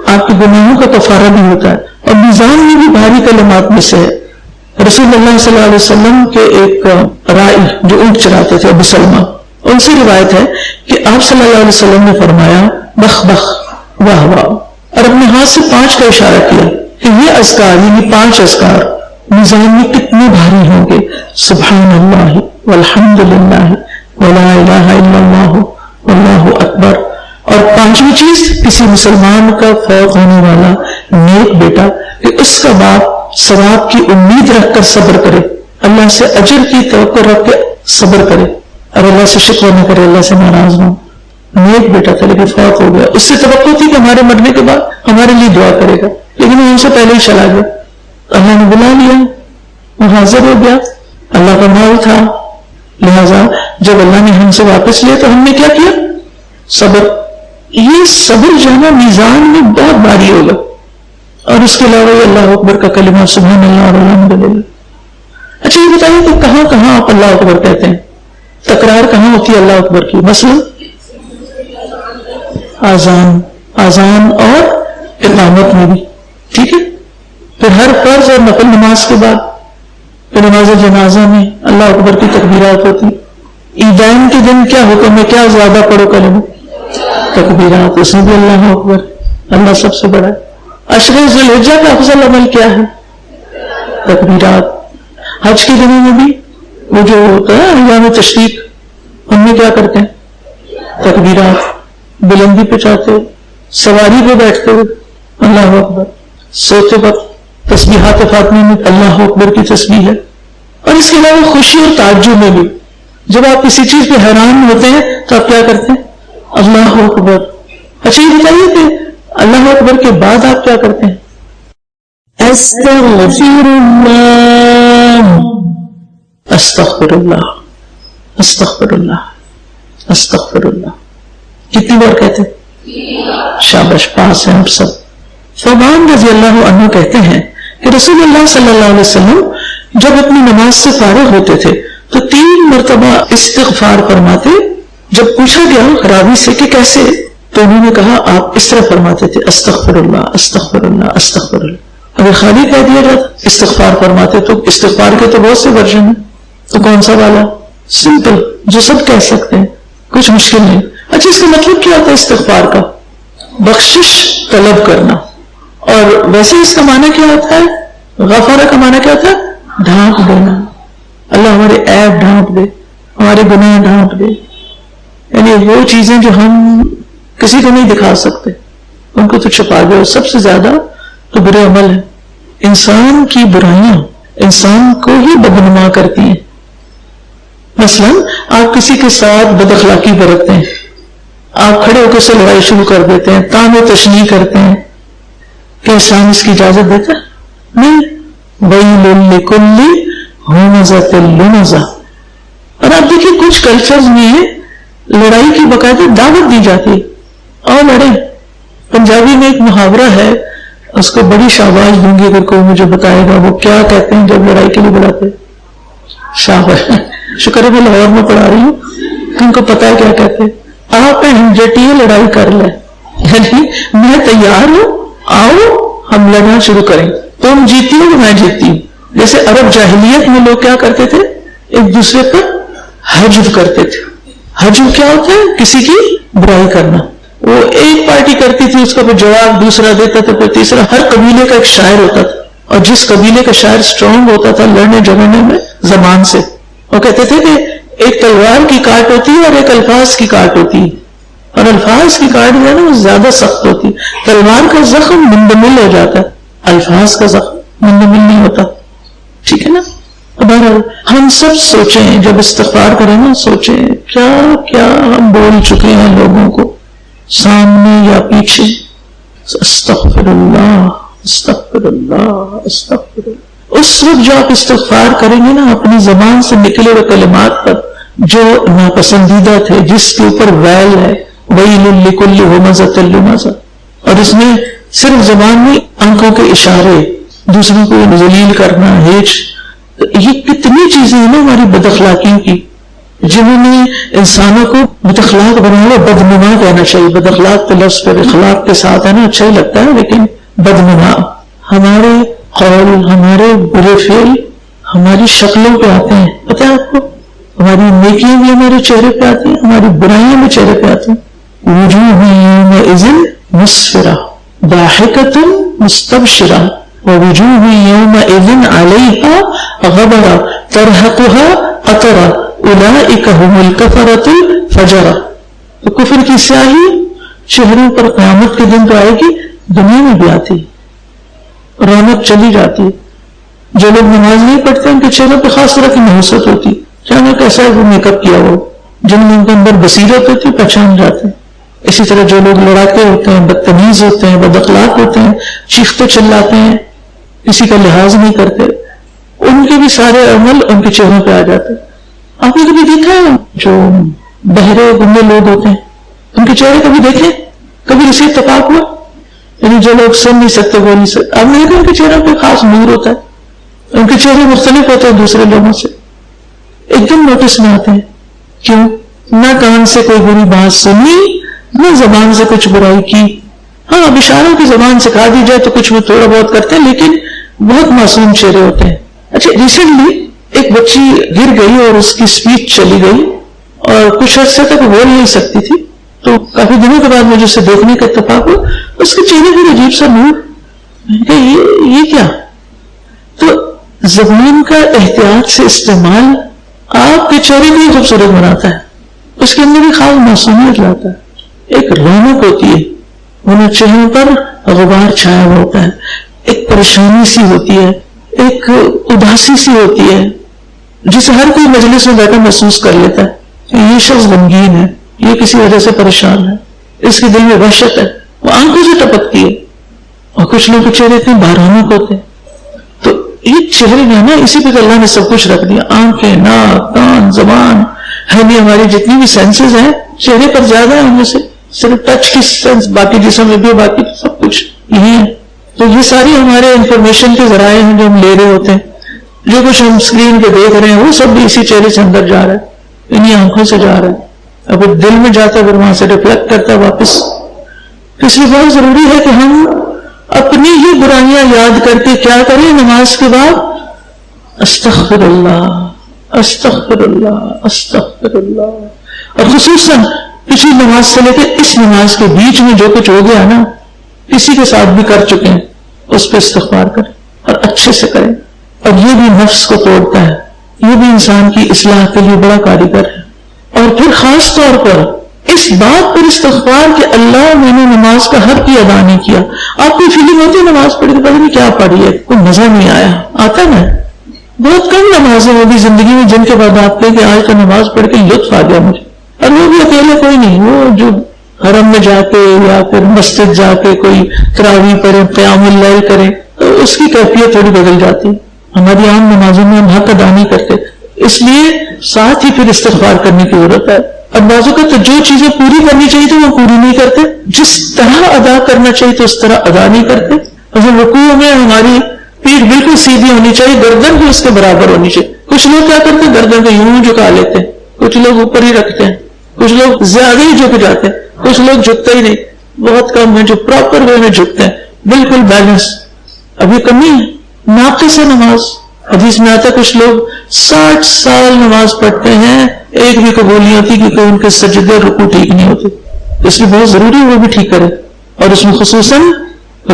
A: آپ کے گناہوں کا کفارہ بھی ہوتا ہے، اور میزان میں بھی بھاری کلمات میں سے ہے. رسول اللہ صلی اللہ علیہ وسلم کے ایک رائی جو اونٹ چراتے تھے ابو سلمہ، ان سے روایت ہے کہ آپ صلی اللہ علیہ وسلم نے فرمایا بخ بخ واہ واہ، اور اپنے ہاتھ سے 5 کا اشارہ کیا کہ یہ اذکار یعنی 5 اذکار میزان میں کتنے بھاری ہوں گے. سبحان اللہ والحمد للہ ولا الہ الا اللہ واللہ اکبر. اور 5ویں چیز، کسی مسلمان کا فوت ہونے والا نیک بیٹا کہ اس کا باپ ثواب کی امید رکھ کر صبر کرے، اللہ سے اجر کی توقع رکھ کے صبر کرے، اور اللہ سے شکر نہ کرے، اللہ سے ناراض نہ. نیک بیٹا تھا لیکن فوت ہو گیا، اس سے توقع تھی کہ ہمارے مرنے کے بعد ہمارے لیے دعا کرے گا، لیکن وہ ہم سے پہلے ہی چلا گیا. اللہ نے بلا لیا، وہ حاضر ہو گیا، اللہ کا مال تھا. لہذا جب اللہ نے ہم سے واپس لیا تو ہم نے کیا کیا؟ صبر. یہ صبر جو ہے نا میزان میں بہت بھاری ہوگا. اور اس کے علاوہ یہ اللہ اکبر کا کلمہ سبحان اللہ اور الحمدللہ. اچھا یہ بتائیے کہ کہاں کہاں آپ اللہ اکبر کہتے ہیں؟ تکرار کہاں ہوتی ہے اللہ اکبر کی؟ مثلا آذان اور اقامت میں بھی، ٹھیک ہے. پھر ہر فرض اور نفل نماز کے بعد، پھر نماز جنازہ میں اللہ اکبر کی تکبیرات ہوتی. عیدین کے دن کیا حکم ہے؟ کیا زیادہ پڑھو کلمہ؟ تکبیرات. اس میں بھی اللہ اکبر، اللہ سب سے بڑا ہے. عشر ذی الحجہ کا افضل عمل کیا ہے؟ تکبیرات. حج کے دنوں میں بھی وہ جو ہوتا ہے ایام تشریق، ان میں کیا کرتے ہیں؟ تکبیرات. بلندی پہ چاہتے، سواری پہ بیٹھتے ہوئے اللہ اکبر. سوتے وقت تسبیحات فاطمی میں اللہ اکبر کی تسبیح ہے. اور اس کے علاوہ خوشی اور تعجب میں بھی جب آپ کسی چیز پہ حیران ہوتے ہیں تو آپ کیا کرتے ہیں؟ اللہ اکبر. اچھا یہ بتائیے کہ اللہ اکبر کے بعد آپ کیا کرتے ہیں؟ استغفر اللہ استغفر اللہ استغفر اللہ استغفر اللہ. کتنی بار کہتے؟ شاباش، پاس ہیں آپ سب. فوبان رضی اللہ عنہ کہتے ہیں کہ رسول اللہ صلی اللہ علیہ وسلم جب اپنی نماز سے فارغ ہوتے تھے تو 3 مرتبہ استغفار فرماتے. جب پوچھا گیا راوی سے کہ کیسے، تو انہوں نے کہا آپ اس طرح فرماتے تھے استغفر اللہ استغفر اللہ استغفر اللہ. اگر خالی کہہ دیا جاتا استغفار فرماتے تو استغفار کے تو بہت سے ورژن ہیں، تو کون سا والا؟ سمپل جو سب کہہ سکتے ہیں، کچھ مشکل نہیں. اچھا اس کا مطلب کیا ہوتا ہے استغفار کا؟ بخشش طلب کرنا. اور ویسے اس کا معنی کیا ہوتا ہے؟ غفارہ کا معنی کیا ہوتا ہے؟ ڈھانپ دینا. اللہ ہمارے عیب ڈھانپ دے، ہمارے گناہ ڈھانپ دے. یعنی وہ چیزیں جو ہم کسی کو نہیں دکھا سکتے ان کو تو چھپا دے. اور سب سے زیادہ تو برے عمل ہے. انسان کی برائیاں انسان کو ہی بدنما کرتی ہیں. مثلا آپ کسی کے ساتھ بد اخلاقی برتتے ہیں، آپ کھڑے ہو کے سے لڑائی شروع کر دیتے ہیں، تان و تشنیع کرتے ہیں. کیا اسلام اس کی اجازت دیتا ہے؟ نہیں. وَيْلٌ لِكُلِّ ہُمَزَةٍ لُمَزَةٍ. اور آپ دیکھیں کچھ کلچرز میں لڑائی کی باقاعدہ دعوت دی جاتی ہے، اور لڑیں. پنجابی میں ایک محاورہ ہے، اس کو بڑی شاباش دوں گی اگر کوئی مجھے بتائے گا وہ کیا کہتے ہیں جب لڑائی کے لیے بلاتے. شاباش، شکر ہے میں لاہور میں پڑھا رہی ہوں، ان کو پتا ہے کیا کہتے ہیں. آپ جٹیے لڑائی کر لیں، یعنی میں تیار ہوں، آؤ ہم لڑنا شروع کریں. تم جیتی ہو میں جیتی ہوں. جیسے عرب جاہلیت میں لوگ کیا کرتے تھے؟ ایک دوسرے پر حجب کرتے تھے. حجب کیا ہوتا ہے؟ کسی کی برائی کرنا. وہ ایک پارٹی کرتی تھی، اس کا پھر جواب دوسرا دیتا تھا، پھر تیسرا. ہر قبیلے کا ایک شاعر ہوتا تھا، اور جس قبیلے کا شاعر اسٹرانگ ہوتا تھا لڑنے جھگڑنے میں زبان سے، وہ کہتے تھے کہ ایک تلوار کی کاٹ ہوتی ہے اور ایک الفاظ کی کاٹ ہوتی ہے. اور الفاظ کی کاٹ جو ہے نا وہ زیادہ سخت ہوتی ہے. تلوار کا زخم مندمل ہو جاتا ہے، الفاظ کا زخم مندمل نہیں ہوتا. ٹھیک ہے نا؟ بہرحال ہم سب سوچیں، جب استغفار کریں نا سوچیں کیا کیا ہم بول چکے ہیں لوگوں کو سامنے یا پیچھے. استغفر اللہ استغفر اللہ استغفر اللہ. اس وقت جو آپ استغفار کریں گے نا اپنی زبان سے نکلے ہوئے کلمات پر جو ناپسندیدہ تھے، جس کے اوپر ویل ہے، وَيْلٌ لِكُلِّ ہُمَزَةٍ لُمَزَةٍ، اور اس میں صرف زبان میں آنکھوں کے اشارے، دوسروں کو ذلیل کرنا، ہیچ، یہ کتنی چیزیں ہیں نا ہماری بد اخلاقیوں کی جنہوں نے انسانوں کو بد اخلاق بنایا. بدنما کہنا چاہیے. بد اخلاق تو لفظ پر اخلاق کے ساتھ ہے نا، اچھا ہی لگتا ہے، لیکن بدنما. ہمارے قول، ہمارے برے فعل ہماری شکلوں پہ آتے ہیں. پتہ ہے آپ کو ہماری نیکیاں بھی ہمارے چہرے پہ آتی ہیں، ہماری برائیاں بھی چہرے پہ آتی ہیں. وجوہ یومئذ مسفرہ ضاحکۃ مستبشرہ ووجوہ یومئذ علیہا غبرہ ترہقها قطرہ اولئک هم الکفرۃ الفجرہ. تو کفر کی سیاہی چہروں پر قیامت کے دن تو آئے گی، دنیا میں بھی آتی، رونق چلی جاتی. جو لوگ نماز نہیں پڑھتے ان کے چہروں پہ خاص طرح کی نحوست ہوتی، چاہے کیسا ہے وہ میک اپ کیا ہو. جن میں ان کے اندر بصیرت ہوتی پہچان جاتے ہیں. اسی طرح جو لوگ لڑاکے ہوتے ہیں، بدتمیز ہوتے ہیں، بد اخلاق ہوتے ہیں، چیختے چلاتے ہیں، کسی کا لحاظ نہیں کرتے، ان کے بھی سارے عمل ان کے چہروں پہ آ جاتے ہیں. آپ نے کبھی دیکھا ہے جو بہرے گنگے لوگ ہوتے ہیں ان کے چہرے کبھی دیکھے؟ کبھی اسی اتفاق ہوا؟ یعنی جو لوگ سن نہیں سکتے بول نہیں سکتے، آپ نے دیکھا ان کے چہروں پہ خاص نور ہوتا ہے، ان کے چہرے مختلف ہوتے ہیں دوسرے لوگوں سے، ایک دم نوٹس میں آتے ہیں. کیوں؟ نہ کان سے کوئی بری بات سنی، نہ زبان سے کچھ برائی کی. ہاں اب اشاروں کی زبان سکھا دی جائے تو کچھ وہ تھوڑا بہت کرتے ہیں، لیکن بہت معصوم چہرے ہوتے ہیں. اچھا ریسنٹلی ایک بچی گر گئی اور اس کی اسپیچ چلی گئی اور کچھ عرصے تک بول نہیں سکتی تھی، تو کافی دنوں کے بعد مجھے اسے دیکھنے کا اتفاق ہوا. اس کے چہرے پر عجیب سا نور. یہ کیا؟ تو زبان کا احتیاط سے استعمال آپ کے چہرے کو ہی خوبصورت بناتا ہے، اس کے اندر بھی خاص معصومیت لاتا ہے. ایک رونق ہوتی ہے، ان چہروں پر غبار چھایا ہوا ہوتا ہے، ایک پریشانی سی ہوتی ہے، ایک اداسی سی ہوتی ہے جسے ہر کوئی مجلس میں بیٹھا محسوس کر لیتا ہے کہ یہ شخص غمگین ہے، یہ کسی وجہ سے پریشان ہے، اس کے دل میں وحشت ہے، وہ آنکھوں سے ٹپکتی ہے. اور کچھ لوگ کے چہرے اتنے بارانک ہوتے ہیں، چہرے میں نا اسی پہ اللہ نے سب کچھ رکھ دیا، آنکھیں، ناک، کان، زبان، ہمیں ہماری جتنی بھی سینسز ہیں چہرے پر زیادہ ہیں، ان میں سے صرف ٹچ کی سینس، باقی جسم میں بھی باقی سب کچھ یہی ہے. تو یہ ساری ہمارے انفارمیشن کے ذرائع ہیں جو ہم لے رہے ہوتے ہیں. جو کچھ ہم اسکرین پہ دیکھ رہے ہیں وہ سب بھی اسی چہرے سے اندر جا رہا ہے، انہی آنکھوں سے جا رہا ہے. اب وہ دل میں جاتا ہے پھر وہاں سے ریفلیکٹ کرتا ہے واپس. اس لیے بہت ضروری ہے کہ ہم اپنی ہی برائیاں یاد کر کے کیا کریں نماز کے بعد، استغفر اللہ استغفر اللہ استغفر اللہ. اور خصوصاً پچھلی نماز سے لے کے اس نماز کے بیچ میں جو کچھ ہو گیا نا، کسی کے ساتھ بھی کر چکے ہیں، اس پہ استغفار کریں اور اچھے سے کریں. اور یہ بھی نفس کو توڑتا ہے، یہ بھی انسان کی اصلاح کے لیے بڑا کاریگر ہے. اور پھر خاص طور پر اس بات پر استغفار کہ اللہ میں نے نماز کا حق ہی ادا نہیں کیا. آپ کو فیلنگ ہوتی ہے نماز پڑھ کے پتہ نہیں کیا پڑھی ہے، کوئی مزہ نہیں آیا، آتا نا؟ بہت کم نمازیں ہوگی زندگی میں جن کے بعد آپ کہیں کہ آج تو نماز پڑھ کے لطف آ گیا مجھے. اور وہ بھی اکیلے کوئی نہیں، وہ جو حرم میں جا کے یا پھر مسجد جا کے کوئی تراویح پڑھے، قیام اللیل کرے، تو اس کی کیفیت تھوڑی بدل جاتی. ہماری عام نمازوں میں ہم حق ادا نہیں کرتے، اس لیے ساتھ ہی پھر استغفار کرنے کی ضرورت ہے. اور بعضوں کا تو جو چیزیں پوری کرنی چاہیے تو وہ پوری نہیں کرتے، جس طرح ادا کرنا چاہیے تو اس طرح ادا نہیں کرتے. اور رکوع میں ہماری پیٹھ بالکل سیدھی ہونی چاہیے، گردن بھی اس کے برابر ہونی چاہیے. کچھ لوگ کیا کرتے ہیں، گردن کو یوں جھکا لیتے ہیں، کچھ لوگ اوپر ہی رکھتے ہیں، کچھ لوگ زیادہ ہی جھک جاتے ہیں، کچھ لوگ جھکتے ہی نہیں. بہت کم ہیں جو پراپر وے میں جھکتے ہیں، بالکل بیلنس. ابھی کمی ہے، ناقص ہے نماز. حدیث میں آتا ہے کچھ لوگ 60 سال نماز پڑھتے ہیں، ایک بھی قبول نہیں ہوتی کیونکہ ان کے سجدے رکوع ٹھیک نہیں ہوتے. اس لیے بہت ضروری ہے وہ بھی ٹھیک کرے، اور اس میں خصوصاً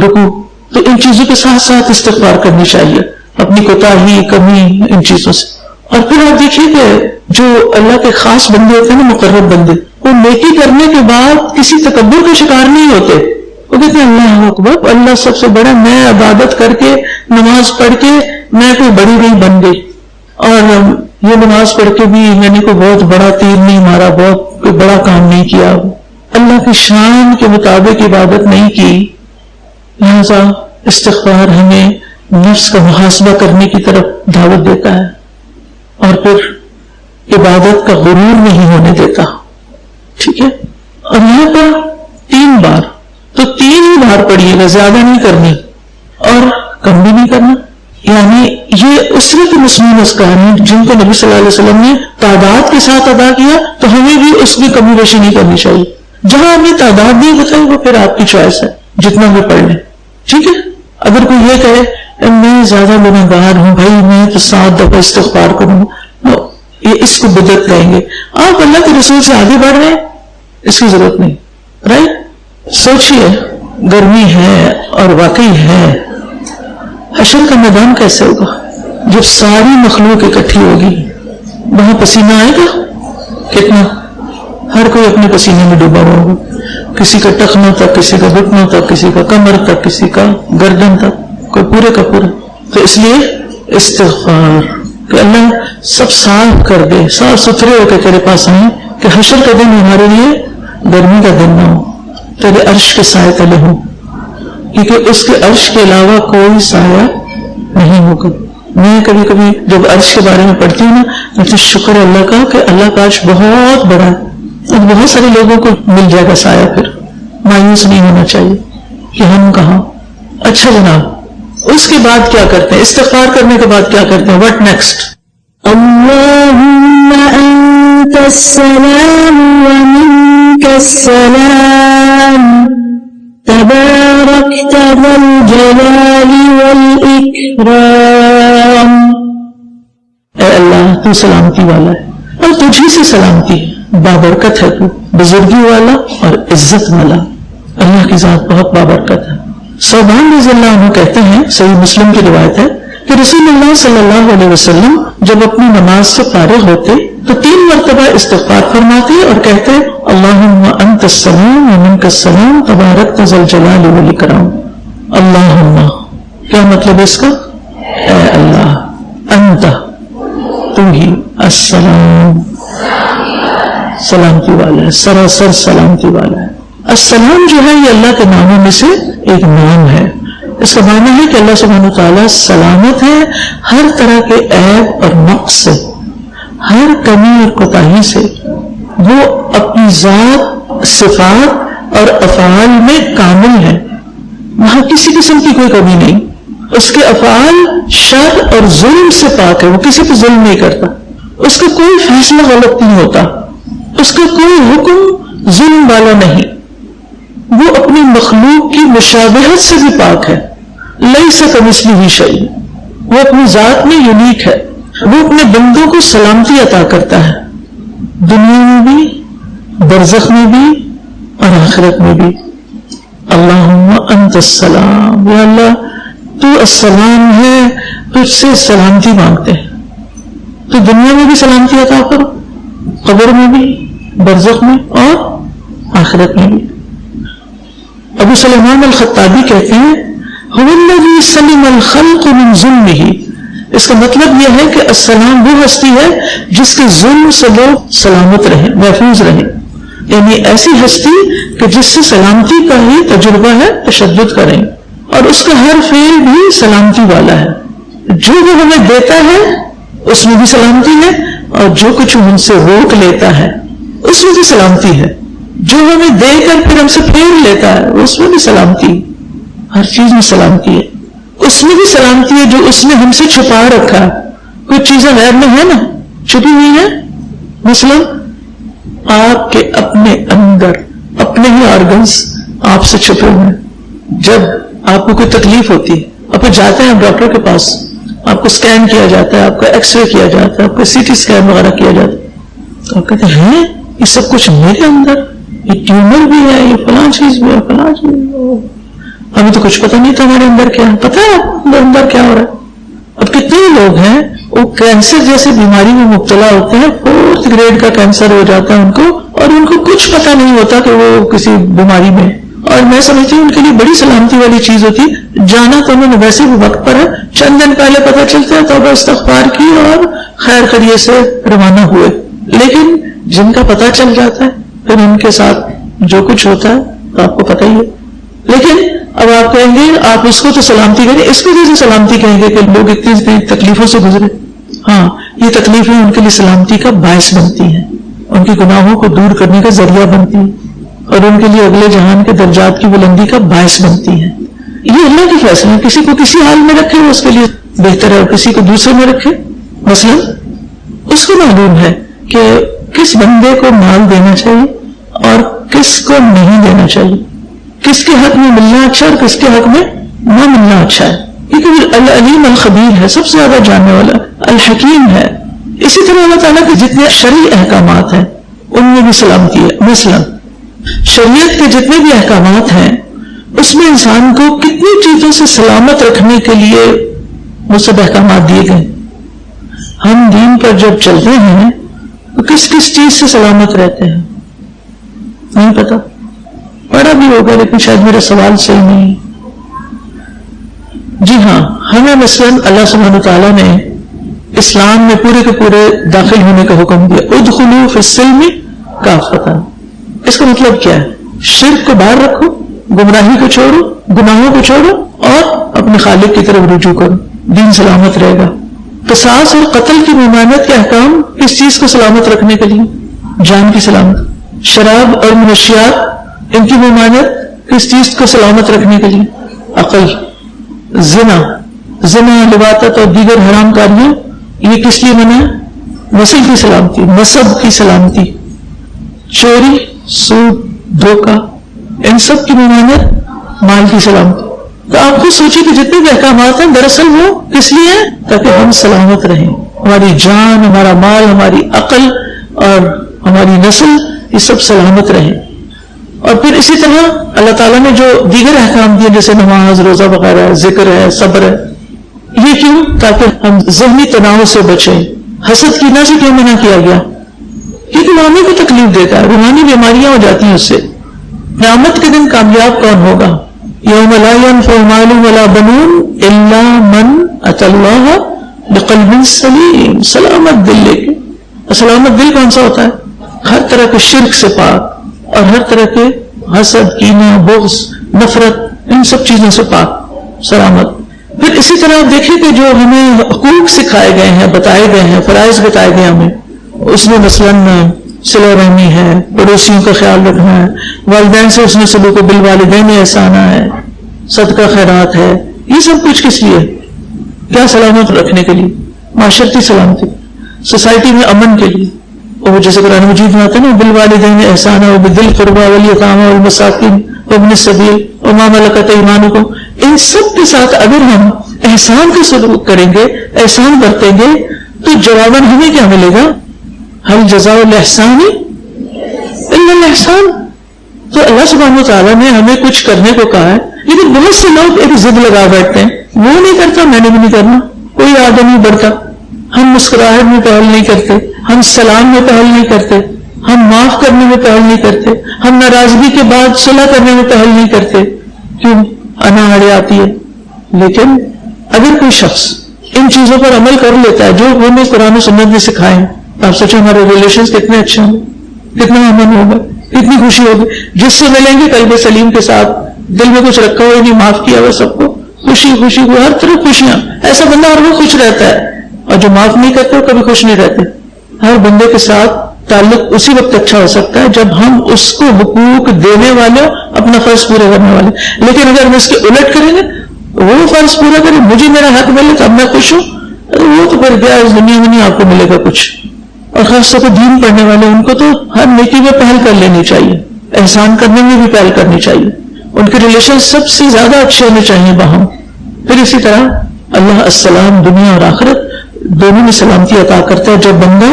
A: رکوع. تو ان چیزوں کے ساتھ ساتھ استغفار کرنی چاہیے، اپنی کوتاہی، کمی، ان چیزوں سے. اور پھر آپ دیکھیے کہ جو اللہ کے خاص بندے ہوتے ہیں نا، مقرب بندے، وہ نیکی کرنے کے بعد کسی تکبر کا شکار نہیں ہوتے. وہ کہتے ہیں اللہ اکبر، اللہ سب سے بڑا، میں عبادت کر کے نماز پڑھ کے میں کوئی بڑی نہیں بن گئی، اور یہ نماز پڑھ کے بھی میں نے کوئی بہت بڑا تیر نہیں مارا، بہت کوئی بڑا کام نہیں کیا، اللہ کی شان کے مطابق عبادت نہیں کی. لہذا استغفار ہمیں نفس کا محاسبہ کرنے کی طرف دعوت دیتا ہے، اور پھر عبادت کا غرور نہیں ہونے دیتا. ٹھیک ہے. اور یہاں پر 3 بار، تو 3 ہی بار پڑھیے گا، زیادہ نہیں کرنی اور کم بھی نہیں کرنا. یعنی یہ اسرت مسلم اسکار ہیں جن کو نبی صلی اللہ علیہ وسلم نے تعداد کے ساتھ ادا کیا، تو ہمیں بھی اس میں کمی بیشی نہیں کرنی چاہیے. جہاں ہمیں تعداد نہیں بتائی وہ پھر آپ کی چوائس ہے، جتنا بھی پڑھ لیں. ٹھیک ہے. اگر کوئی یہ کہے میں زیادہ گنہگار ہوں بھائی، میں تو 7 دفعہ استغفار کروں گا، یہ اس کو بدعت کہیں گے. آپ اللہ کے رسول سے آگے بڑھ رہے ہیں، اس کی ضرورت نہیں. رائٹ. سوچئے گرمی ہے، اور واقعی ہے، حشر کا میدان کیسے ہوگا جب ساری مخلوق اکٹھی ہوگی؟ وہاں پسینہ آئے گا کتنا، ہر کوئی اپنے پسینے میں ڈوبا ہوا ہوگا، کسی کا ٹخنوں تک، کسی کا گھٹنوں تک، کسی کا کمر تک، کسی کا گردن تک، کوئی پورے کا پورا. تو اس لیے استغفار کہ اللہ سب صاف کر دے، صاف ستھرے ہو کے تیرے پاس آئیں کہ حشر کا دن ہمارے لیے گرمی کا دن نہ ہو، تیرے عرش کے سائے تلے ہو، کیونکہ اس کے عرش کے علاوہ کوئی سایہ نہیں ہوگا. میں کبھی کبھی جب عرش کے بارے میں پڑھتی ہوں نا، تو شکر اللہ کا کہ اللہ کا عرش بہت بڑا ہے، اور بہت سارے لوگوں کو مل جائے گا سایہ. پھر مایوس نہیں ہونا چاہیے کہ ہم کہاں. اچھا جناب، اس کے بعد کیا کرتے ہیں؟ استغفار کرنے کے بعد کیا کرتے ہیں؟ What next?
C: اللہم انت السلام ومنک السلام تبارکت ذا الجلال والاکرام.
A: اے اللہ تو سلامتی والا ہے اور تجھی سے سلامتی ہے، بابرکت ہے تو، بزرگی والا اور عزت والا. اللہ کی ذات بہت بابرکت ہے. صوبان رضی اللہ عنہ کہتے ہیں، صحیح مسلم کی روایت ہے کہ رسول اللہ صلی اللہ علیہ وسلم جب اپنی نماز سے فارغ ہوتے تو 3 مرتبہ استغفار فرماتے اور کہتے اللہم انت السلام ومنک السلام تبارکت ذا الجلال والاکرام. اللہم، کیا مطلب اس کا؟ اے اللہ، انت تو ہی، السلام سلامتی والا ہے، سراسر سلامتی والا ہے. السلام جو ہے یہ اللہ کے ناموں میں سے ایک نام ہے. اس کا معنی ہے کہ اللہ سبحانہ وتعالیٰ سلامت ہے ہر طرح کے عیب اور نقص سے، ہر کمی اور کوتاہی سے. وہ اپنی ذات، صفات اور افعال میں کامل ہے، وہاں کسی قسم کی کوئی کمی نہیں. اس کے افعال شر اور ظلم سے پاک ہے، وہ کسی پہ ظلم نہیں کرتا، اس کا کوئی فیصلہ غلط نہیں ہوتا، اس کا کوئی حکم ظلم والا نہیں. وہ اپنی مخلوق کی مشابہت سے بھی پاک ہے. لیس کمثلہ شیء، وہ اپنی ذات میں یونیک ہے. وہ اپنے بندوں کو سلامتی عطا کرتا ہے، دنیا میں بھی، برزخ میں بھی اور آخرت میں بھی. اللہم انت السلام، یا اللہ تو السلام ہے، تجھ سے سلامتی مانگتے ہیں. تو دنیا میں بھی سلامتی عطا کرو، قبر میں بھی، برزخ میں اور آخرت میں بھی. ابو سلیمان الخطابی کہتے ہیں هو الذی سلم الخلق من ظلمہ. اس کا مطلب یہ ہے کہ السلام وہ ہستی ہے جس کے ظلم سے لوگ سلامت رہیں، محفوظ رہیں. یعنی ایسی ہستی کہ جس سے سلامتی کا ہی تجربہ ہے، تشدد کریں، اور اس کا ہر فعل بھی سلامتی والا ہے. جو وہ ہمیں دیتا ہے اس میں بھی سلامتی ہے، اور جو کچھ ہم سے روک لیتا ہے اس میں بھی سلامتی ہے. جو ہمیں دے کر پھر ہم سے پھیر لیتا ہے اس میں بھی سلامتی. ہر چیز میں سلامتی ہے. اس میں بھی سلامتی ہے جو اس نے ہم سے چھپا رکھا ہے. کچھ چیزیں غیر میں ہے نا، چھپی ہوئی ہے. مثلا آپ کے اپنے اندر اپنے ہی آرگنز آپ سے چھپے ہوئے ہیں. جب آپ کو کوئی تکلیف ہوتی ہے، آپ جاتے ہیں ڈاکٹر کے پاس، آپ کو اسکین کیا جاتا ہے، آپ کا ایکس رے کیا جاتا ہے، آپ کا سی ٹی اسکین وغیرہ کیا جاتا ہے، تو آپ کہتے ہیں یہ سب کچھ میرے اندر، یہ ٹیومر بھی ہے، یہ فلاں چیز بھی ہے، فلاں چیز بھی ہے. ہمیں تو کچھ پتہ نہیں تھا ہمارے اندر کیا ہے. پتہ ہے اندر کیا ہو رہا ہے. اب کتنے لوگ ہیں وہ کینسر جیسے بیماری میں مبتلا ہوتے ہیں، 4th گریڈ کا کینسر ہو جاتا ہے ان کو، اور ان کو کچھ پتہ نہیں ہوتا کہ وہ کسی بیماری میں. اور میں سمجھتی ہوں ان کے لیے بڑی سلامتی والی چیز ہوتی ہے. جانا تو انہوں نے ویسے بھی وقت پر ہے، چند دن پہلے پتہ چلتا ہے، توبہ استغفار کی اور خیر خیریت سے روانہ ہوئے. لیکن جن کا پتہ چل جاتا ہے پھر ان کے ساتھ جو کچھ ہوتا ہے تو آپ کو پتہ ہی ہے. لیکن اب آپ کہیں گے آپ اس کو تو سلامتی کریں، اس کو جیسے سلامتی کہیں گے کہ لوگ اتنی تکلیفوں سے گزرے. ہاں، یہ تکلیفیں ان کے لیے سلامتی کا باعث بنتی ہیں، ان کے گناہوں کو دور کرنے کا ذریعہ بنتی ہیں، اور ان کے لیے اگلے جہان کے درجات کی بلندی کا باعث بنتی ہیں. یہ اللہ کی فیصلہ ہے. کسی کو کسی حال میں رکھے وہ اس کے لیے بہتر ہے، اور کسی کو دوسرے میں رکھے. مثلا اس کو معلوم ہے کہ کس بندے کو مال دینا چاہیے اور کس کو نہیں دینا چاہیے، کس کے حق میں ملنا اچھا اور کس کے حق میں نہ ملنا اچھا ہے. کیونکہ العلیم الخبیر ہے، سب سے زیادہ جاننے والا، الحکیم ہے. اسی طرح اللہ تعالیٰ کے جتنے شرعی احکامات ہیں ان میں بھی سلامتی ہے. مثلا شریعت کے جتنے بھی احکامات ہیں اس میں انسان کو کتنی چیزوں سے سلامت رکھنے کے لیے وہ سب احکامات دیے گئے. ہم دین پر جب چلتے ہیں تو کس کس چیز سے سلامت رہتے ہیں نہیں پتا. پڑھا بھی ہوگا لیکن شاید میرا سوال صحیح نہیں. جی ہاں، ہمیں مثلاً اللہ سبحانہ تعالیٰ نے اسلام میں پورے کے پورے داخل ہونے کا حکم دیا. ادخلوا فی السلم کافۃ. اس کا مطلب کیا ہے؟ شرک کو باہر رکھو، گمراہی کو چھوڑو، گناہوں کو چھوڑو اور اپنے خالق کی طرف رجوع کرو، دین سلامت رہے گا. قصاص اور قتل کی ممانعت کے احکام کس چیز کو سلامت رکھنے کے لیے؟ جان کی سلامت. شراب اور منشیات ان کی ممانعت کس چیز کو سلامت رکھنے کے لیے؟ عقل. زنا، لواطت اور دیگر حرام کاریاں یہ کس لیے منع ہے؟ نسل کی سلامتی، نسب کی سلامتی. چوری، سود، دھوکہ، ان سب کی ممانعت مال کی سلامتی. تو آپ خود سوچیں کہ جتنے بھی احکامات ہیں دراصل وہ کس لیے ہیں؟ تاکہ ہم سلامت رہیں، ہماری جان، ہمارا مال، ہماری عقل اور ہماری نسل یہ سب سلامت رہیں. اور پھر اسی طرح اللہ تعالیٰ نے جو دیگر احکام دیے جیسے نماز، روزہ وغیرہ، ذکر ہے، صبر ہے، یہ کیوں؟ تاکہ ہم ذہنی تناؤ سے بچیں. حسد کی نہ سے کیوں منع کیا گیا؟ کیونکہ وہ ہمیں کو تکلیف دیتا ہے، روحانی بیماریاں ہو جاتی ہیں اس سے. قیامت کے دن کامیاب کون ہوگا؟ یوم لا ينفع مال ولا بنون الا من اتى الله بقلب سلیم. سلامت دل لے کے. سلامت دل کون سا ہوتا ہے؟ ہر طرح کے شرک سے پاک اور ہر طرح کے حسد، کینہ، بغض، نفرت، ان سب چیزوں سے پاک. سلامت. پھر اسی طرح آپ دیکھیں کہ جو ہمیں حقوق سکھائے گئے ہیں، بتائے گئے ہیں، فرائض بتائے گئے ہمیں، اس میں مثلاً صلہ رحمی ہے، پڑوسیوں کا خیال رکھنا ہے، والدین سے حسن سلوک، بالوالدین احسانہ ہے، صدقہ خیرات ہے. یہ سب کچھ کس لیے؟ کیا سلامت رکھنے کے لیے، معاشرتی سلامتی، سوسائٹی میں امن کے لیے. اور جیسے قرآن مجید میں آتا ہے نا، بالوالدین احسانہ وبذی القربى والیتامى والمساکین وابن السبیل وما ملکت ایمانکم. ان سب کے ساتھ اگر ہم احسان کا سلوک کریں گے، احسان برتیں گے، تو جواباً ہمیں کیا ملے گا؟ هل جزاء الاحسان الا الاحسان. تو اللہ سبحانہ وتعالیٰ نے ہمیں کچھ کرنے کو کہا ہے، لیکن بہت سے لوگ ایک ضد لگا بیٹھتے ہیں، وہ نہیں کرتا میں نے بھی نہیں کرنا، کوئی آگے نہیں بڑھتا. ہم مسکراہٹ میں پہل نہیں کرتے، ہم سلام میں پہل نہیں کرتے، ہم معاف کرنے میں پہل نہیں کرتے، ہم ناراضگی کے بعد صلح کرنے میں پہل نہیں کرتے. کیوں؟ انا اڑے آتی ہے. لیکن اگر کوئی شخص ان چیزوں پر عمل کر لیتا ہے جو ہمیں قرآن و سنت نے سکھائے ہیں، آپ سوچیں ہمارے ریلیشنز کتنے اچھے ہوں، کتنا امن ہوگا، کتنی خوشی ہوگی. جس سے ملیں گے قلب سلیم کے ساتھ، دل میں کچھ رکھا ہوا نہیں، معاف کیا ہوا، سب کو خوشی خوشی کو، ہر طرف خوشیاں. ایسا بندہ ہر وقت خوش رہتا ہے، اور جو معاف نہیں کرتے وہ کبھی خوش نہیں رہتے. ہر بندے کے ساتھ تعلق اسی وقت اچھا ہو سکتا ہے جب ہم اس کو حقوق دینے والے، اپنا فرض پورا کرنے والے. لیکن اگر ہم اس کے الٹ کریں گے، وہ فرض پورا کرے، مجھے میرا حق ملے تو اب میں خوش ہوں، وہ تو پھر گیا، اس دنیا میں نہیں آپ کو ملے گا کچھ. اور خاص طور پر دین پڑھنے والے، ان کو تو ہر نیکی میں پہل کر لینی چاہیے، احسان کرنے میں بھی پہل کرنی چاہیے. ان کے ریلیشن سب سے زیادہ اچھے ہونے چاہیے باہم. پھر اسی طرح اللہ السلام دنیا اور آخرت دونوں میں سلامتی عطا کرتا ہے جب بندہ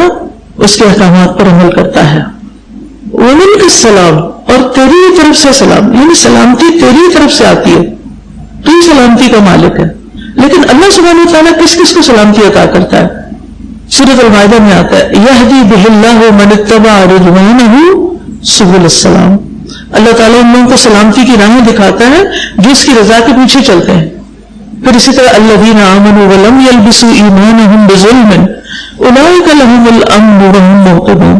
A: اس کے احکامات پر عمل کرتا ہے. ومن کا سلام، اور تیری طرف سے سلام، یعنی سلامتی تیری طرف سے آتی ہے، تو ہی سلامتی کا مالک ہے. لیکن اللہ سبحانہ وتعالیٰ کس کس کو سلامتی عطا کرتا ہے؟ سورۃ المائدہ میں آتا ہے، یہدی بہ اللہ من اتبع رضوانہ سبل السلام. اللہ تعالیٰ ان لوگوں کو سلامتی کی راہیں دکھاتا ہے جو اس کی رضا کے پیچھے چلتے ہیں. پھر اسی طرح الذین آمنوا ولم یلبسوا ایمانہم بظلم اولئک لہم الامن وہم مہتدون.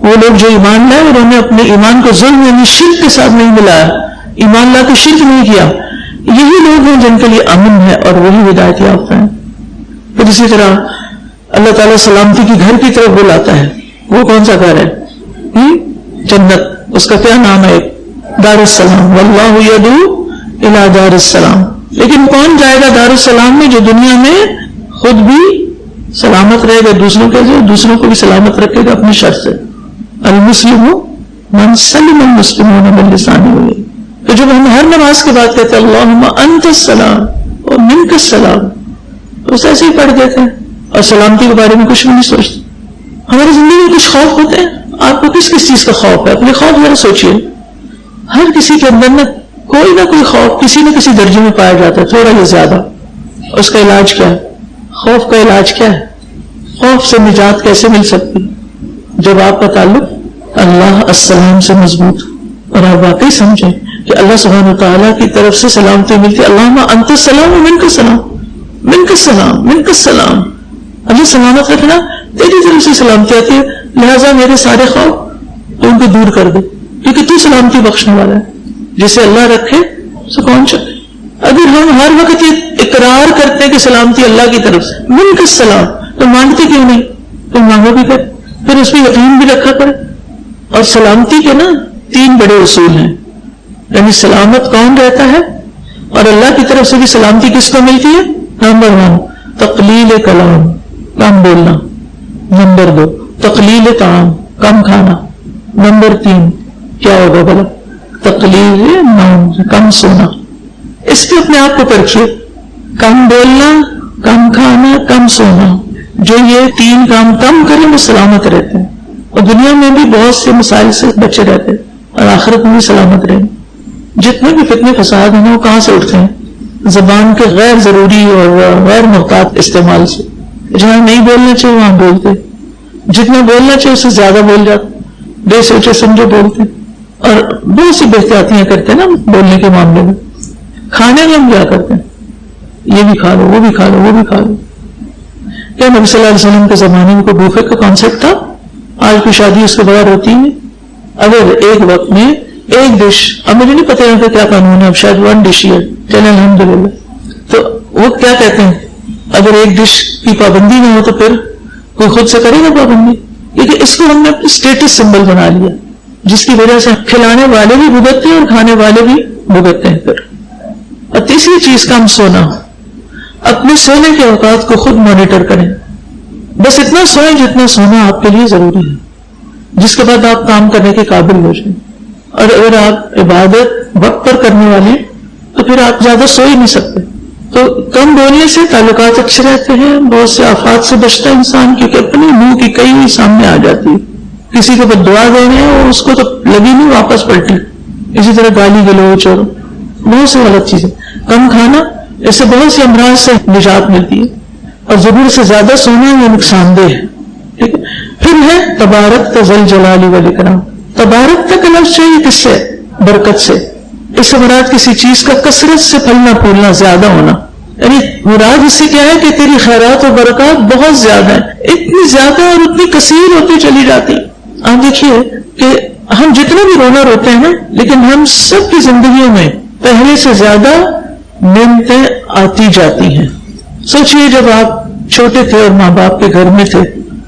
A: وہ لوگ جو ایمان لائے اور انہوں نے اپنے ایمان کو ظلم یعنی شرک کے ساتھ نہیں ملایا، ایمان لا کے شرک نہیں کیا، یہی لوگ ہیں جن کے لیے امن ہے اور وہی ہدایت یافتہ ہیں. پھر اسی طرح اللہ تعالیٰ سلامتی کی گھر کی طرف بلاتا ہے. وہ کون سا گھر ہے؟ جنت. اس کا کیا نام ہے؟ دار السلام. واللہ یدعو الی دار السلام. لیکن کون جائے گا دار السلام میں؟ جو دنیا میں خود بھی سلامت رہے گا، دوسروں کو بھی سلامت رکھے گا اپنے شر سے. المسلم من سلم المسلمون من لسانہ ویدہ. تو جب ہم ہر نماز کے بعد کہتے ہیں اللہم انت السلام و منک السلام، تو اسے ایسے ہی پڑھ دیتے ہیں اور سلامتی کے بارے میں کچھ بھی نہیں سوچتے. ہماری زندگی میں کچھ خوف ہوتے ہیں. آپ کو کس کس چیز کا خوف ہے؟ اپنے خوف ذرا سوچئے. ہر کسی کے اندر کوئی نہ کوئی خوف کسی نہ کسی درجے میں پایا جاتا ہے، تھوڑا یا زیادہ. اس کا علاج کیا ہے؟ خوف کا علاج کیا ہے؟ خوف سے نجات کیسے مل سکتی؟ جب آپ کا تعلق اللہ السلام سے مضبوط اور آپ واقعی سمجھیں کہ اللہ سبحانہ وتعالیٰ کی طرف سے سلامتی ملتی. اللہم انت السلام و منک السلام، منک السلام، منک السلام. اللہ سلامت رکھنا، تیری طرف سے سلامتی آتی ہے، لہٰذا میرے سارے خوف تو ان کو دور کر دے، کیونکہ تو سلامتی بخشنے والا ہے. جسے اللہ رکھے اسے کون چاہے. اگر ہم ہر وقت یہ اقرار کرتے ہیں کہ سلامتی اللہ کی طرف سے، منک السلام، تو مانگتے کیوں نہیں؟ تو مانگو بھی کر، پھر اس پہ یقین بھی رکھا کرے. اور سلامتی کے نا 3 بڑے اصول ہیں. یعنی سلامت کون رہتا ہے اور اللہ کی طرف سے بھی سلامتی کس کو ملتی ہے؟ نمبر 1 تقلیل کلام، کم بولنا. نمبر 2 تقلیل طعام، کم کھانا. نمبر 3 کیا ہوگا بلا؟ تقلیل نوم، کم سونا. اس پہ اپنے آپ کو پرکھیے. کم بولنا، کم کھانا، کم سونا. جو یہ 3 کام کم کریں وہ سلامت رہتے ہیں اور دنیا میں بھی بہت سے مسائل سے بچے رہتے ہیں اور آخرت میں بھی سلامت رہیں. جتنے بھی فتنے فساد ہیں وہ کہاں سے اٹھتے ہیں؟ زبان کے غیر ضروری اور غیر محتاط استعمال سے. جہاں نہیں بولنا چاہیے وہاں بولتے، جتنا بولنا چاہیے اس سے زیادہ بول جاتے، بے سوچے سمجھے بولتے، اور بہت سی بے احتیاطیاں کرتے ہیں نا بولنے کے معاملے میں. کھانے میں ہم کیا کرتے ہیں؟ یہ بھی کھا لو، وہ بھی کھا لو، وہ بھی کھا لو. کیا نبی صلی اللہ علیہ وسلم کے زمانے میں کوئی بوفے کا کانسیپٹ تھا؟ آج کی شادی اس کے بغیر ہوتی ہے. اگر ایک وقت میں ایک ڈش، اب مجھے نہیں پتا یہاں کا کیا قانون ہے، اب شاید 1 ڈش ہی ہے، چلیں الحمدللہ. تو وہ کیا کہتے ہیں اگر ایک ڈش کی پابندی نہ ہو تو پھر کوئی خود سے کرے گا پابندی؟ کیونکہ اس کو ہم نے اپنا اسٹیٹس سمبل بنا لیا، جس کی وجہ سے کھلانے والے بھی بھگتتے ہیں اور کھانے والے بھی بھگتتے ہیں. پھر اور تیسری چیز کا ہم سونا، اپنے سونے کے اوقات کو خود مانیٹر کریں. بس اتنا سوئیں جتنا سونا آپ کے لیے ضروری ہے، جس کے بعد آپ کام کرنے کے قابل ہو جائیں. اور اگر آپ عبادت وقت پر کرنے والے ہیں تو پھر آپ زیادہ سو ہی نہیں سکتے. تو کم بولنے سے تعلقات اچھے رہتے ہیں، بہت سے آفات سے بچتا ہے انسان، کیونکہ اپنے منہ کی کئی ہوئی سامنے آ جاتی ہے. کسی کو بد دعا دے رہے ہیں اور اس کو تو لگی نہیں واپس پلٹی. اسی طرح گالی گلوچ اور بہت سی غلط چیزیں. کم کھانا، اس سے بہت سی امراض سے نجات ملتی ہے. اور ضرورت سے زیادہ سونا یہ نقصان دہ ہے. ٹھیک ہے. پھر ہے تبارک ذل جلال والاکرام. تبارک تک لفظ چاہیے کس سے؟ برکت سے. اس سے مراد کسی چیز کا کثرت سے پھلنا پھولنا، زیادہ ہونا. یعنی مراد اس سے کیا ہے کہ تیری خیرات و برکات بہت زیادہ ہیں، اتنی زیادہ اور اتنی کثیر ہوتی چلی جاتی. آپ دیکھیے کہ ہم جتنے بھی رونا روتے ہیں لیکن ہم سب کی زندگیوں میں پہلے سے زیادہ نعمتیں آتی جاتی ہیں. سوچئے جب آپ چھوٹے تھے اور ماں باپ کے گھر میں تھے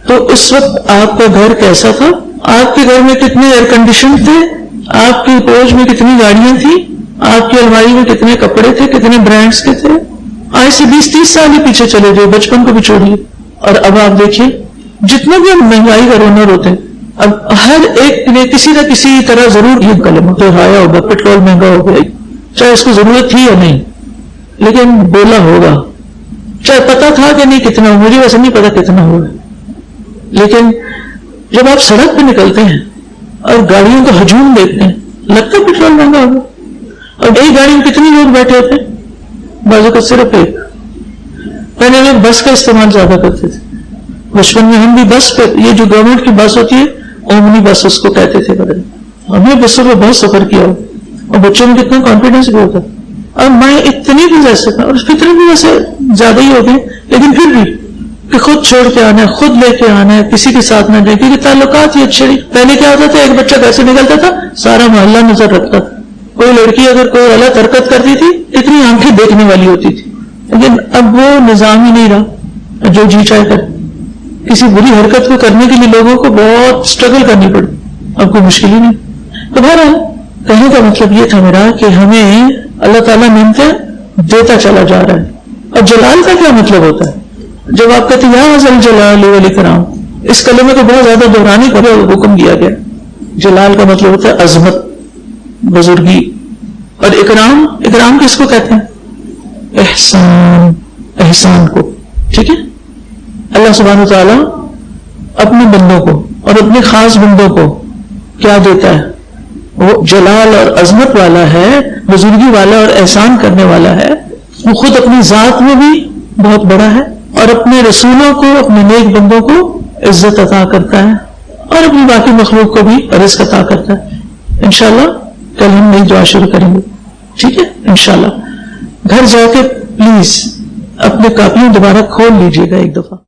A: تو اس وقت آپ کا گھر کیسا تھا؟ آپ کے گھر میں کتنے ایئر کنڈیشن تھے؟ آپ کی فوج میں کتنی گاڑیاں تھیں؟ آپ کی الماری میں کتنے کپڑے تھے؟ کتنے برانڈز کے تھے؟ آج سے 20-30 سال ہی پیچھے چلے جائے، بچپن کو بھی چھوڑیے. اور اب آپ دیکھیے جتنا بھی ہم مہنگائی کا رونا روتے ہیں، اب ہر ایک نے کسی نہ کسی طرح ضرور یہ کلمہ دہرایا ہوگا. پیٹرول مہنگا ہو گیا، چاہے اس کو ضرورت تھی یا نہیں لیکن بولا ہوگا. چاہے پتا تھا کہ نہیں کتنا، مجھے ویسے نہیں پتا کتنا ہوگا، لیکن جب آپ سڑک پہ نکلتے ہیں اور گاڑیوں کا ہجوم دیکھتے ہیں لگتا ہے پیٹرول مہنگا ہوگا. اور ایک گاڑی میں کتنے لوگ بیٹھے ہوتے ہیں؟ بازو کا صرف ایک. پہلے لوگ بس کا استعمال زیادہ کرتے تھے. بچپن میں ہم بھی بس پہ، یہ جو گورنمنٹ کی بس ہوتی ہے اومنی بس اس کو کہتے تھے، ہم نے بسوں پہ بہت سفر کیا اور بچوں میں کتنا کانفیڈینس بھی ہوتا. اور میں اتنی بھی جیسے اور فطرت بھی ویسے زیادہ ہی ہوگی، لیکن پھر بھی کہ خود چھوڑ کے آنا ہے، خود لے کے آنا ہے، کسی کے ساتھ نہ جائے، کیونکہ تعلقات ہی اچھے نہیں. پہلے کیا ہوتا تھا، ایک بچہ کیسے نکلتا تھا سارا محلہ نظر رکھتا تھا. کوئی لڑکی اگر کوئی غلط حرکت کرتی تھی اتنی آنکھیں دیکھنے والی ہوتی تھی. لیکن اب وہ نظام ہی نہیں رہا، جو جی چاہے کر. کسی بری حرکت کو کرنے کے لیے لوگوں کو بہت اسٹرگل کرنی پڑی، اب کوئی مشکل ہی نہیں. تو بہرحال کہنے کا مطلب یہ تھا میرا کہ ہمیں اللہ تعالیٰ نعمتیں دیتا چلا جا رہا ہے. اور جلال کا کیا مطلب ہوتا ہے؟ جب آپ کہتے ہیں یا ذل جلال والاکرام، اس کلمے کو بہت زیادہ دہرانے کا حکم دیا گیا. جلال کا مطلب ہوتا ہے عظمت، بزرگی. اور اکرام، اکرام کس کو کہتے ہیں؟ احسان، احسان کو. ٹھیک ہے. اللہ سبحانہ وتعالی اپنے بندوں کو اور اپنے خاص بندوں کو کیا دیتا ہے؟ وہ جلال اور عظمت والا ہے، بزرگی والا اور احسان کرنے والا ہے. وہ خود اپنی ذات میں بھی بہت بڑا ہے اور اپنے رسولوں کو، اپنے نیک بندوں کو عزت عطا کرتا ہے اور اپنی باقی مخلوق کو بھی رزق عطا کرتا ہے. انشاءاللہ کل ہم نئی دعا شروع کریں گے. ٹھیک ہے انشاءاللہ. گھر جا کے پلیز اپنے کاپیاں دوبارہ کھول لیجیے گا ایک دفعہ.